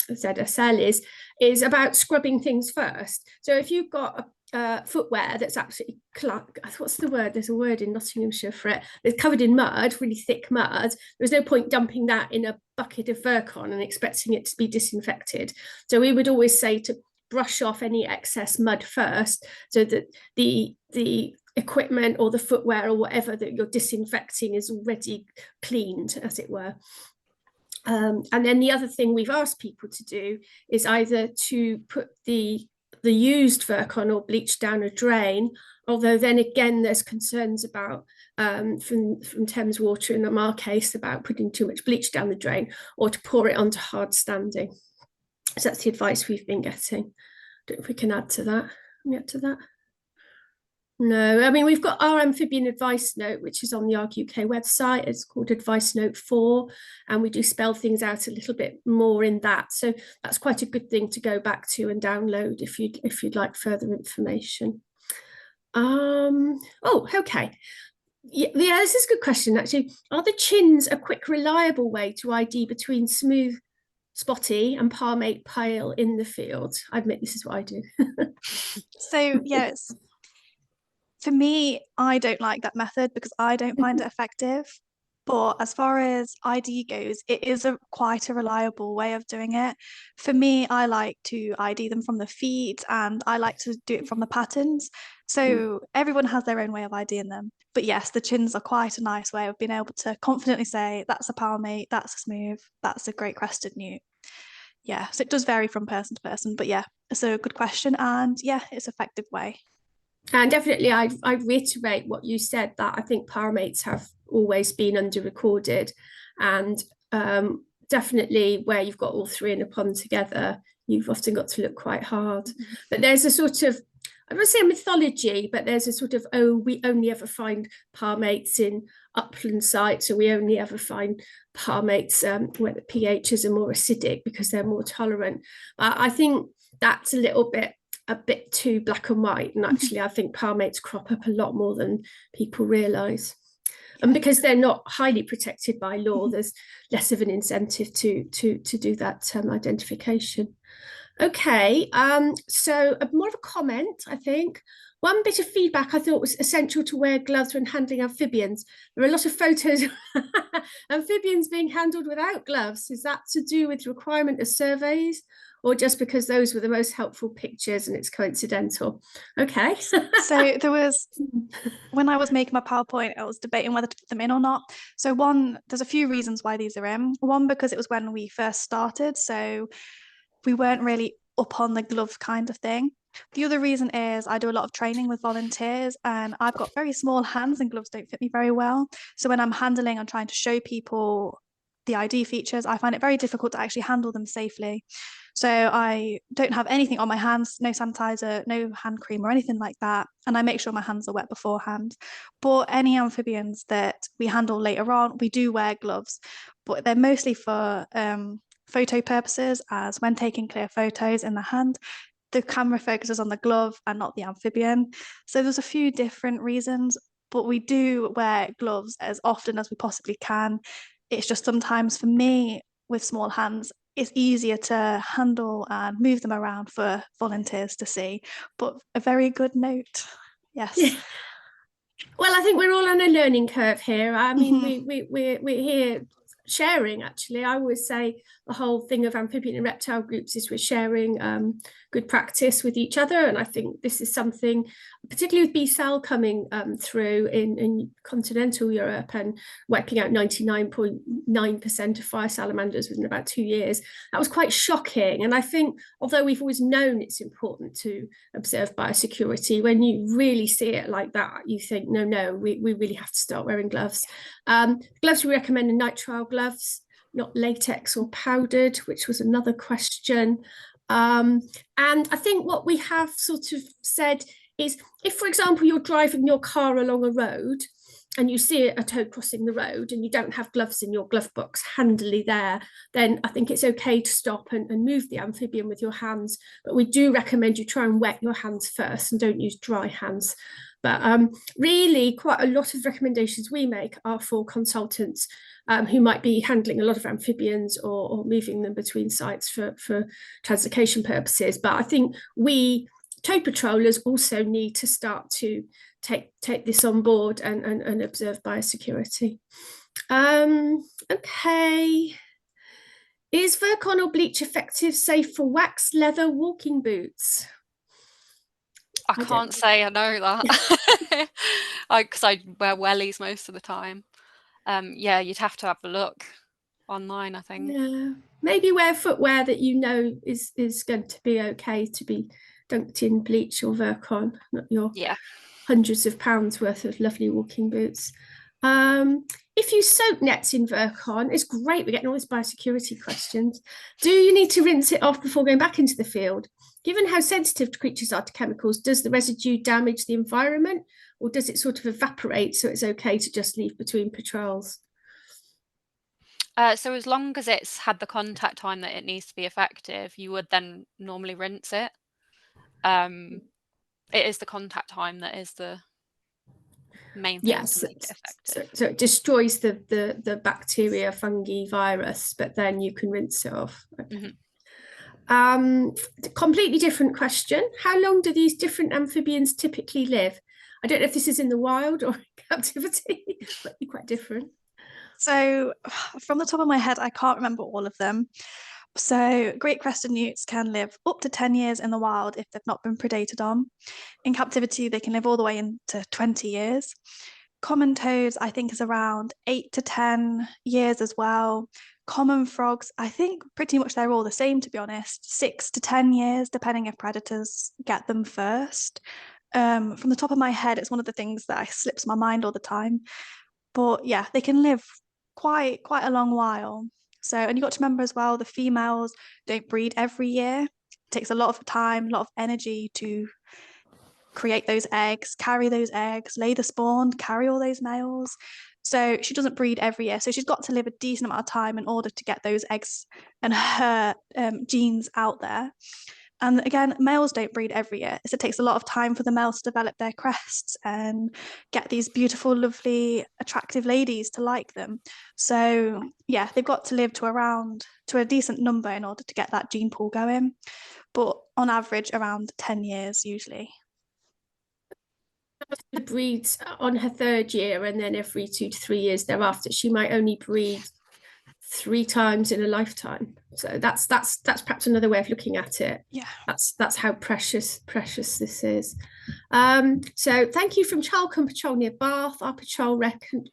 A: ZSL is about scrubbing things first. So if you've got footwear that's absolutely what's the word? There's a word in Nottinghamshire for it. It's covered in mud, really thick mud. There's no point dumping that in a bucket of Virkon and expecting it to be disinfected. So we would always say to brush off any excess mud first, so that the equipment or the footwear or whatever that you're disinfecting is already cleaned, as it were. And then the other thing we've asked people to do is either to put the the used Virkon or bleach down a drain, although then again there's concerns about from Thames Water in our case about putting too much bleach down the drain or to pour it onto hard standing. So that's the advice we've been getting. Don't know if we can add to that. Can we add to that? No, I mean, we've got our amphibian advice note, which is on the ARG UK website. It's called Advice Note 4, and we do spell things out a little bit more in that. So that's quite a good thing to go back to and download if you'd like further information. Oh, okay. Yeah, this is a good question, actually. Are the chins a quick, reliable way to ID between smooth, spotty and palmate pale in the field? I admit this is what I do.
B: So yeah, for me, I don't like that method because I don't find it effective. But as far as ID goes, it is quite a reliable way of doing it. For me, I like to ID them from the feet and I like to do it from the patterns. So everyone has their own way of IDing them. But yes, the chins are quite a nice way of being able to confidently say, that's a palmate, that's a smooth, that's a great crested newt. Yeah, so it does vary from person to person. But yeah, it's a good question. And yeah, it's an effective way.
A: And definitely, I reiterate what you said, that I think palmates have always been under-recorded, and definitely where you've got all three in a pond together, you've often got to look quite hard. But there's a sort of, I wouldn't say a mythology, but there's a sort of, oh, we only ever find palmates in upland sites, or we only ever find palmates where the pHs are more acidic because they're more tolerant. I think that's a bit too black and white, and actually I think palmates crop up a lot more than people realise. And because they're not highly protected by law, there's less of an incentive to do that identification. Okay, so more of a comment, I think. One bit of feedback I thought was essential to wear gloves when handling amphibians. There are a lot of photos of amphibians being handled without gloves. Is that to do with requirement of surveys, or just because those were the most helpful pictures and it's coincidental? Okay.
B: So there was, when I was making my PowerPoint, I was debating whether to put them in or not. So one, there's a few reasons why these are in. One, because it was when we first started, so we weren't really up on the glove kind of thing. The other reason is I do a lot of training with volunteers and I've got very small hands and gloves don't fit me very well. So when I'm handling and trying to show people the ID features, I find it very difficult to actually handle them safely. So I don't have anything on my hands, no sanitizer, no hand cream or anything like that. And I make sure my hands are wet beforehand. But any amphibians that we handle later on, we do wear gloves, but they're mostly for photo purposes, as when taking clear photos in the hand, the camera focuses on the glove and not the amphibian. So there's a few different reasons, but we do wear gloves as often as we possibly can. It's just sometimes for me with small hands, it's easier to handle and move them around for volunteers to see. But a very good note. Yes.
A: Yeah. Well, I think we're all on a learning curve here. I mean, we're here sharing, actually. I always say the whole thing of amphibian and reptile groups is we're sharing good practice with each other, and I think this is something, particularly with BSAL coming through in continental Europe and wiping out 99.9% of fire salamanders within about 2 years. That was quite shocking, and I think although we've always known it's important to observe biosecurity, when you really see it like that, you think, no, we really have to start wearing gloves. Gloves we recommend are nitrile gloves, not latex or powdered, which was another question. And I think what we have sort of said is, if, for example, you're driving your car along a road and you see a toad crossing the road and you don't have gloves in your glove box handily there, then I think it's okay to stop and move the amphibian with your hands. But we do recommend you try and wet your hands first and don't use dry hands. But really, quite a lot of recommendations we make are for consultants who might be handling a lot of amphibians or moving them between sites for translocation purposes. But I think we toad patrollers also need to start to take this on board and observe biosecurity. Okay. Is Virkon or bleach effective, safe for wax leather walking boots?
C: I can't say I know that because I wear wellies most of the time. Yeah, you'd have to have a look online, I think.
A: Yeah, maybe wear footwear that you know is going to be okay to be dunked in bleach or Virkon, not your hundreds of pounds worth of lovely walking boots. If you soak nets in Virkon, it's great. We're getting all these biosecurity questions. Do you need to rinse it off before going back into the field? Given how sensitive creatures are to chemicals, does the residue damage the environment, or does it sort of evaporate so it's okay to just leave between patrols?
C: So as long as it's had the contact time that it needs to be effective, you would then normally rinse it. It is the contact time that is the main thing to make it effective.
A: So it destroys the bacteria, fungi, virus, but then you can rinse it off. Okay. Completely different question. How long do these different amphibians typically live? I don't know if this is in the wild or in captivity, but they're quite different.
B: So from the top of my head, I can't remember all of them. So great crested newts can live up to 10 years in the wild if they've not been predated on. In captivity, they can live all the way into 20 years. Common toads, I think, is around 8 to 10 years as well. Common frogs, I think pretty much they're all the same, to be honest, 6 to 10 years, depending if predators get them first. From the top of my head, it's one of the things that slips my mind all the time. But yeah, they can live quite a long while. So, and you've got to remember as well, the females don't breed every year. It takes a lot of time, a lot of energy to create those eggs, carry those eggs, lay the spawn, carry all those males. So she doesn't breed every year. So she's got to live a decent amount of time in order to get those eggs and her genes out there. And again, males don't breed every year. So it takes a lot of time for the males to develop their crests and get these beautiful, lovely, attractive ladies to like them. So yeah, they've got to live to a decent number in order to get that gene pool going. But on average, around 10 years usually.
A: Breeds on her 3rd year, and then every 2 to 3 years thereafter. She might only breed 3 times in a lifetime. So that's perhaps another way of looking at it.
B: Yeah,
A: that's how precious this is. So thank you from Charlcombe Patrol near Bath. Our patrol rescued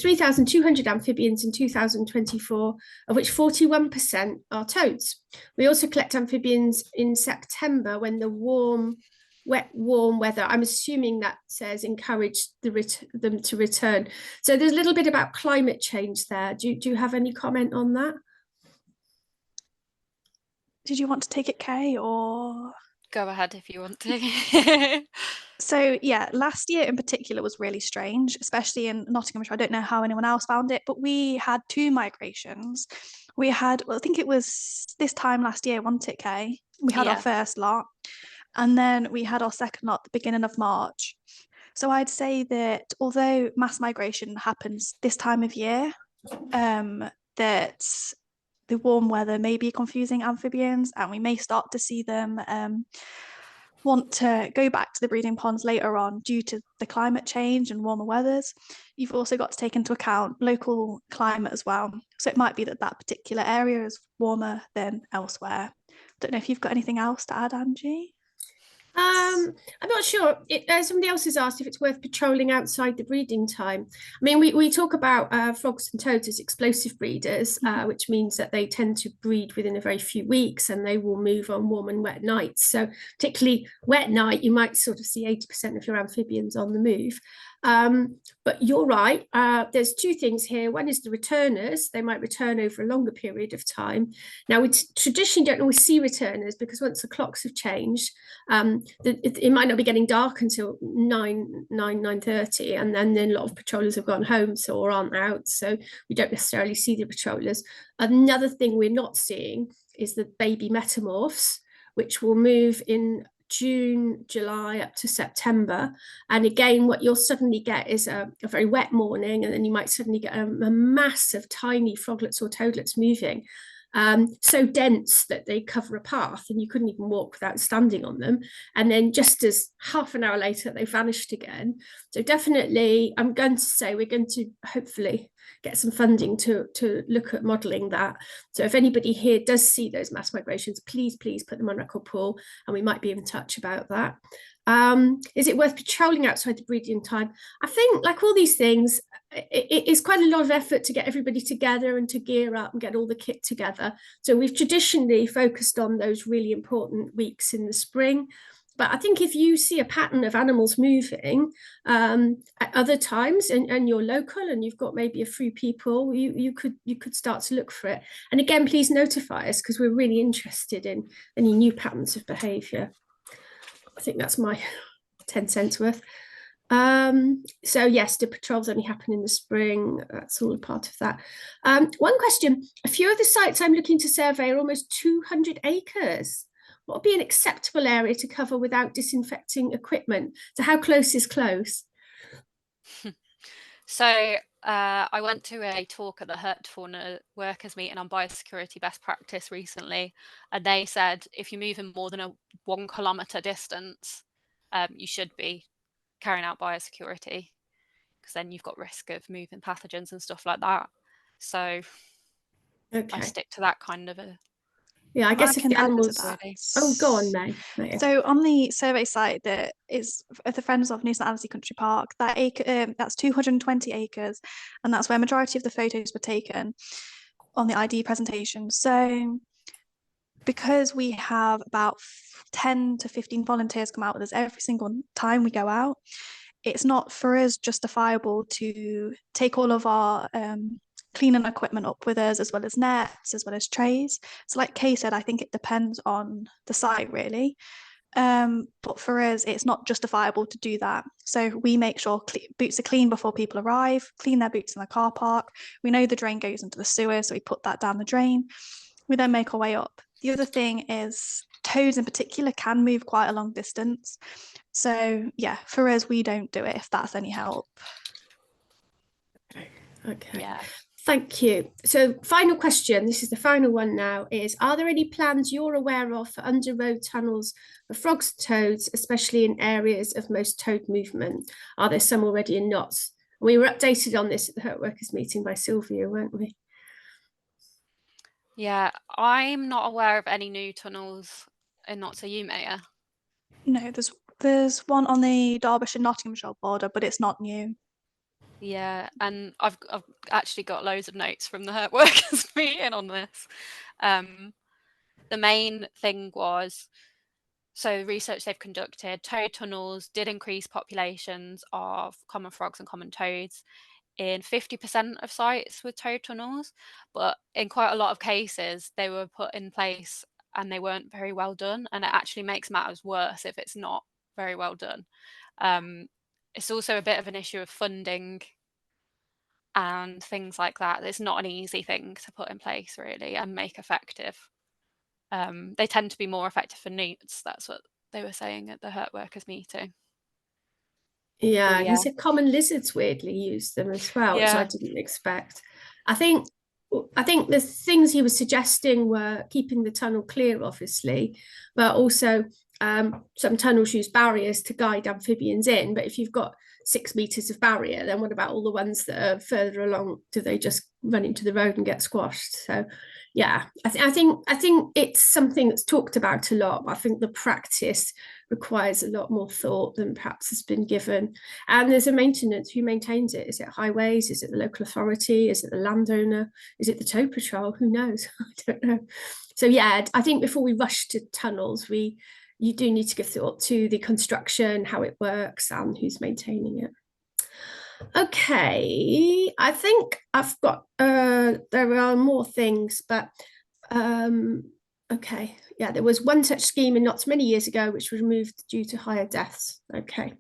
A: 3,200 amphibians in 2024, of which 41% are toads. We also collect amphibians in September when the warm weather, I'm assuming that says encourage them to return. So there's a little bit about climate change there. Do you have any comment on that?
B: Did you want to take it, Kay, or?
C: Go ahead if you want to.
B: So yeah, last year in particular was really strange, especially in Nottinghamshire. I don't know how anyone else found it, but we had 2 migrations. We had, well, I think it was this time last year, wasn't it, Kay? We had our first lot. And then we had our second lot at the beginning of March. So I'd say that although mass migration happens this time of year, that the warm weather may be confusing amphibians, and we may start to see them want to go back to the breeding ponds later on due to the climate change and warmer weathers. You've also got to take into account local climate as well. So it might be that particular area is warmer than elsewhere. Don't know if you've got anything else to add, Angie?
A: I'm not sure. Somebody else has asked if it's worth patrolling outside the breeding time. I mean, we talk about frogs and toads as explosive breeders, which means that they tend to breed within a very few weeks, and they will move on warm and wet nights. So particularly wet night, you might sort of see 80% of your amphibians on the move. But you're right, there's 2 things here. One is the returners. They might return over a longer period of time. Now, we traditionally don't always see returners because once the clocks have changed, it might not be getting dark until 9:30, and then a lot of patrollers have gone home or aren't out, so we don't necessarily see the patrollers. Another thing we're not seeing is the baby metamorphs, which will move in June, July up to September. And again, what you'll suddenly get is a very wet morning, and then you might suddenly get a mass of tiny froglets or toadlets moving. So dense that they cover a path and you couldn't even walk without standing on them. And then just as half an hour later, they vanished again. So definitely, I'm going to say we're going to hopefully get some funding to look at modelling that. So if anybody here does see those mass migrations, please put them on record pool, and we might be in touch about that. Is it worth patrolling outside the breeding time? I think, like all these things, it is quite a lot of effort to get everybody together and to gear up and get all the kit together. So we've traditionally focused on those really important weeks in the spring. But I think if you see a pattern of animals moving at other times, and you're local and you've got maybe a few people, you could start to look for it. And again, please notify us, because we're really interested in any new patterns of behaviour. I think that's my 10 cents worth. So yes, the patrols only happen in the spring. That's all a part of that. One question: a few of the sites I'm looking to survey are almost 200 acres. What would be an acceptable area to cover without disinfecting equipment? So how close is close?
C: So I went to a talk at the Hertfordshire workers meeting on biosecurity best practice recently, and they said if you're moving more than a 1 kilometre distance, you should be carrying out biosecurity, because then you've got risk of moving pathogens and stuff like that. So I stick to that kind of a...
A: Yeah, I guess if the animals... Oh, go on, Maiya.
B: So on the survey site that is at the Friends of New St Annesley Country Park, that that's 220 acres, and that's where majority of the photos were taken on the ID presentation. So because we have about 10 to 15 volunteers come out with us every single time we go out, it's not for us justifiable to take all of our cleaning equipment up with us, as well as nets, as well as trays. So like Kay said, I think it depends on the site really. But for us, it's not justifiable to do that. So we make sure boots are clean before people arrive, clean their boots in the car park. We know the drain goes into the sewer, so we put that down the drain. We then make our way up. The other thing is toads in particular can move quite a long distance. So yeah, for us, we don't do it, if that's any help.
A: Okay.
C: Yeah.
A: Thank you. So final question, this is the final one now, is are there any plans you're aware of for under road tunnels for frogs and toads, especially in areas of most toad movement? Are there some already in Notts? We were updated on this at the Hurt Workers meeting by Sylvia, weren't we?
C: Yeah, I'm not aware of any new tunnels in Notts. Are you, Maiya?
B: No, there's one on the Derbyshire-Nottinghamshire border, but it's not new.
C: Yeah, and I've actually got loads of notes from the Hurt Workers meeting on this. The main thing was, so research they've conducted, toad tunnels did increase populations of common frogs and common toads in 50% of sites with toad tunnels, but in quite a lot of cases they were put in place and they weren't very well done, and it actually makes matters worse if it's not very well done. It's also a bit of an issue of funding and things like that. It's not an easy thing to put in place really and make effective. They tend to be more effective for newts. That's what they were saying at the Hurt Workers meeting.
A: Yeah, he said common lizards weirdly use them as well, which I didn't expect. I think the things he was suggesting were keeping the tunnel clear, obviously, but also some tunnels use barriers to guide amphibians in. But if you've got 6 meters of barrier, then what about all the ones that are further along? Do they just run into the road and get squashed? So yeah, I think it's something that's talked about a lot, but I think the practice requires a lot more thought than perhaps has been given. And there's a maintenance. Who maintains it? Is it highways? Is it the local authority? Is it the landowner? Is it the tow patrol? Who knows? I don't know. So yeah, I think before we rush to tunnels, you do need to give thought to the construction, how it works, and who's maintaining it. Okay, I think I've got, there are more things, but okay, yeah, there was one such scheme in Notts many years ago, which was removed due to higher deaths. Okay,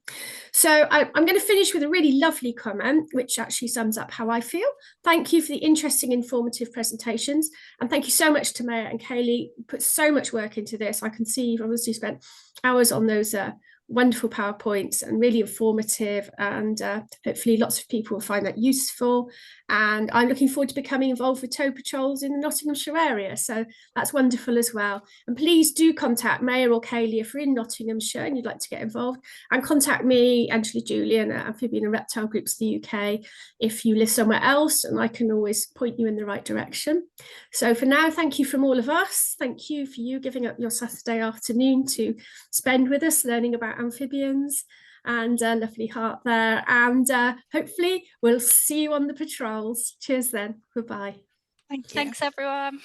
A: so I'm going to finish with a really lovely comment, which actually sums up how I feel. Thank you for the interesting, informative presentations. And thank you so much to Maiya and Kayleigh. You put so much work into this. I can see you've obviously spent hours on those wonderful PowerPoints and really informative, and hopefully lots of people will find that useful. And I'm looking forward to becoming involved with tow patrols in the Nottinghamshire area, so that's wonderful as well. And please do contact Maiya or Kayleigh if you're in Nottinghamshire and you'd like to get involved, and contact me, Angela Julian at Amphibian and Reptile Groups the UK, if you live somewhere else, and I can always point you in the right direction. So for now, thank you from all of us. Thank you for you giving up your Saturday afternoon to spend with us learning about amphibians, and a lovely heart there. And hopefully we'll see you on the patrols. Cheers then. Goodbye.
B: Thank you.
C: Thanks, everyone.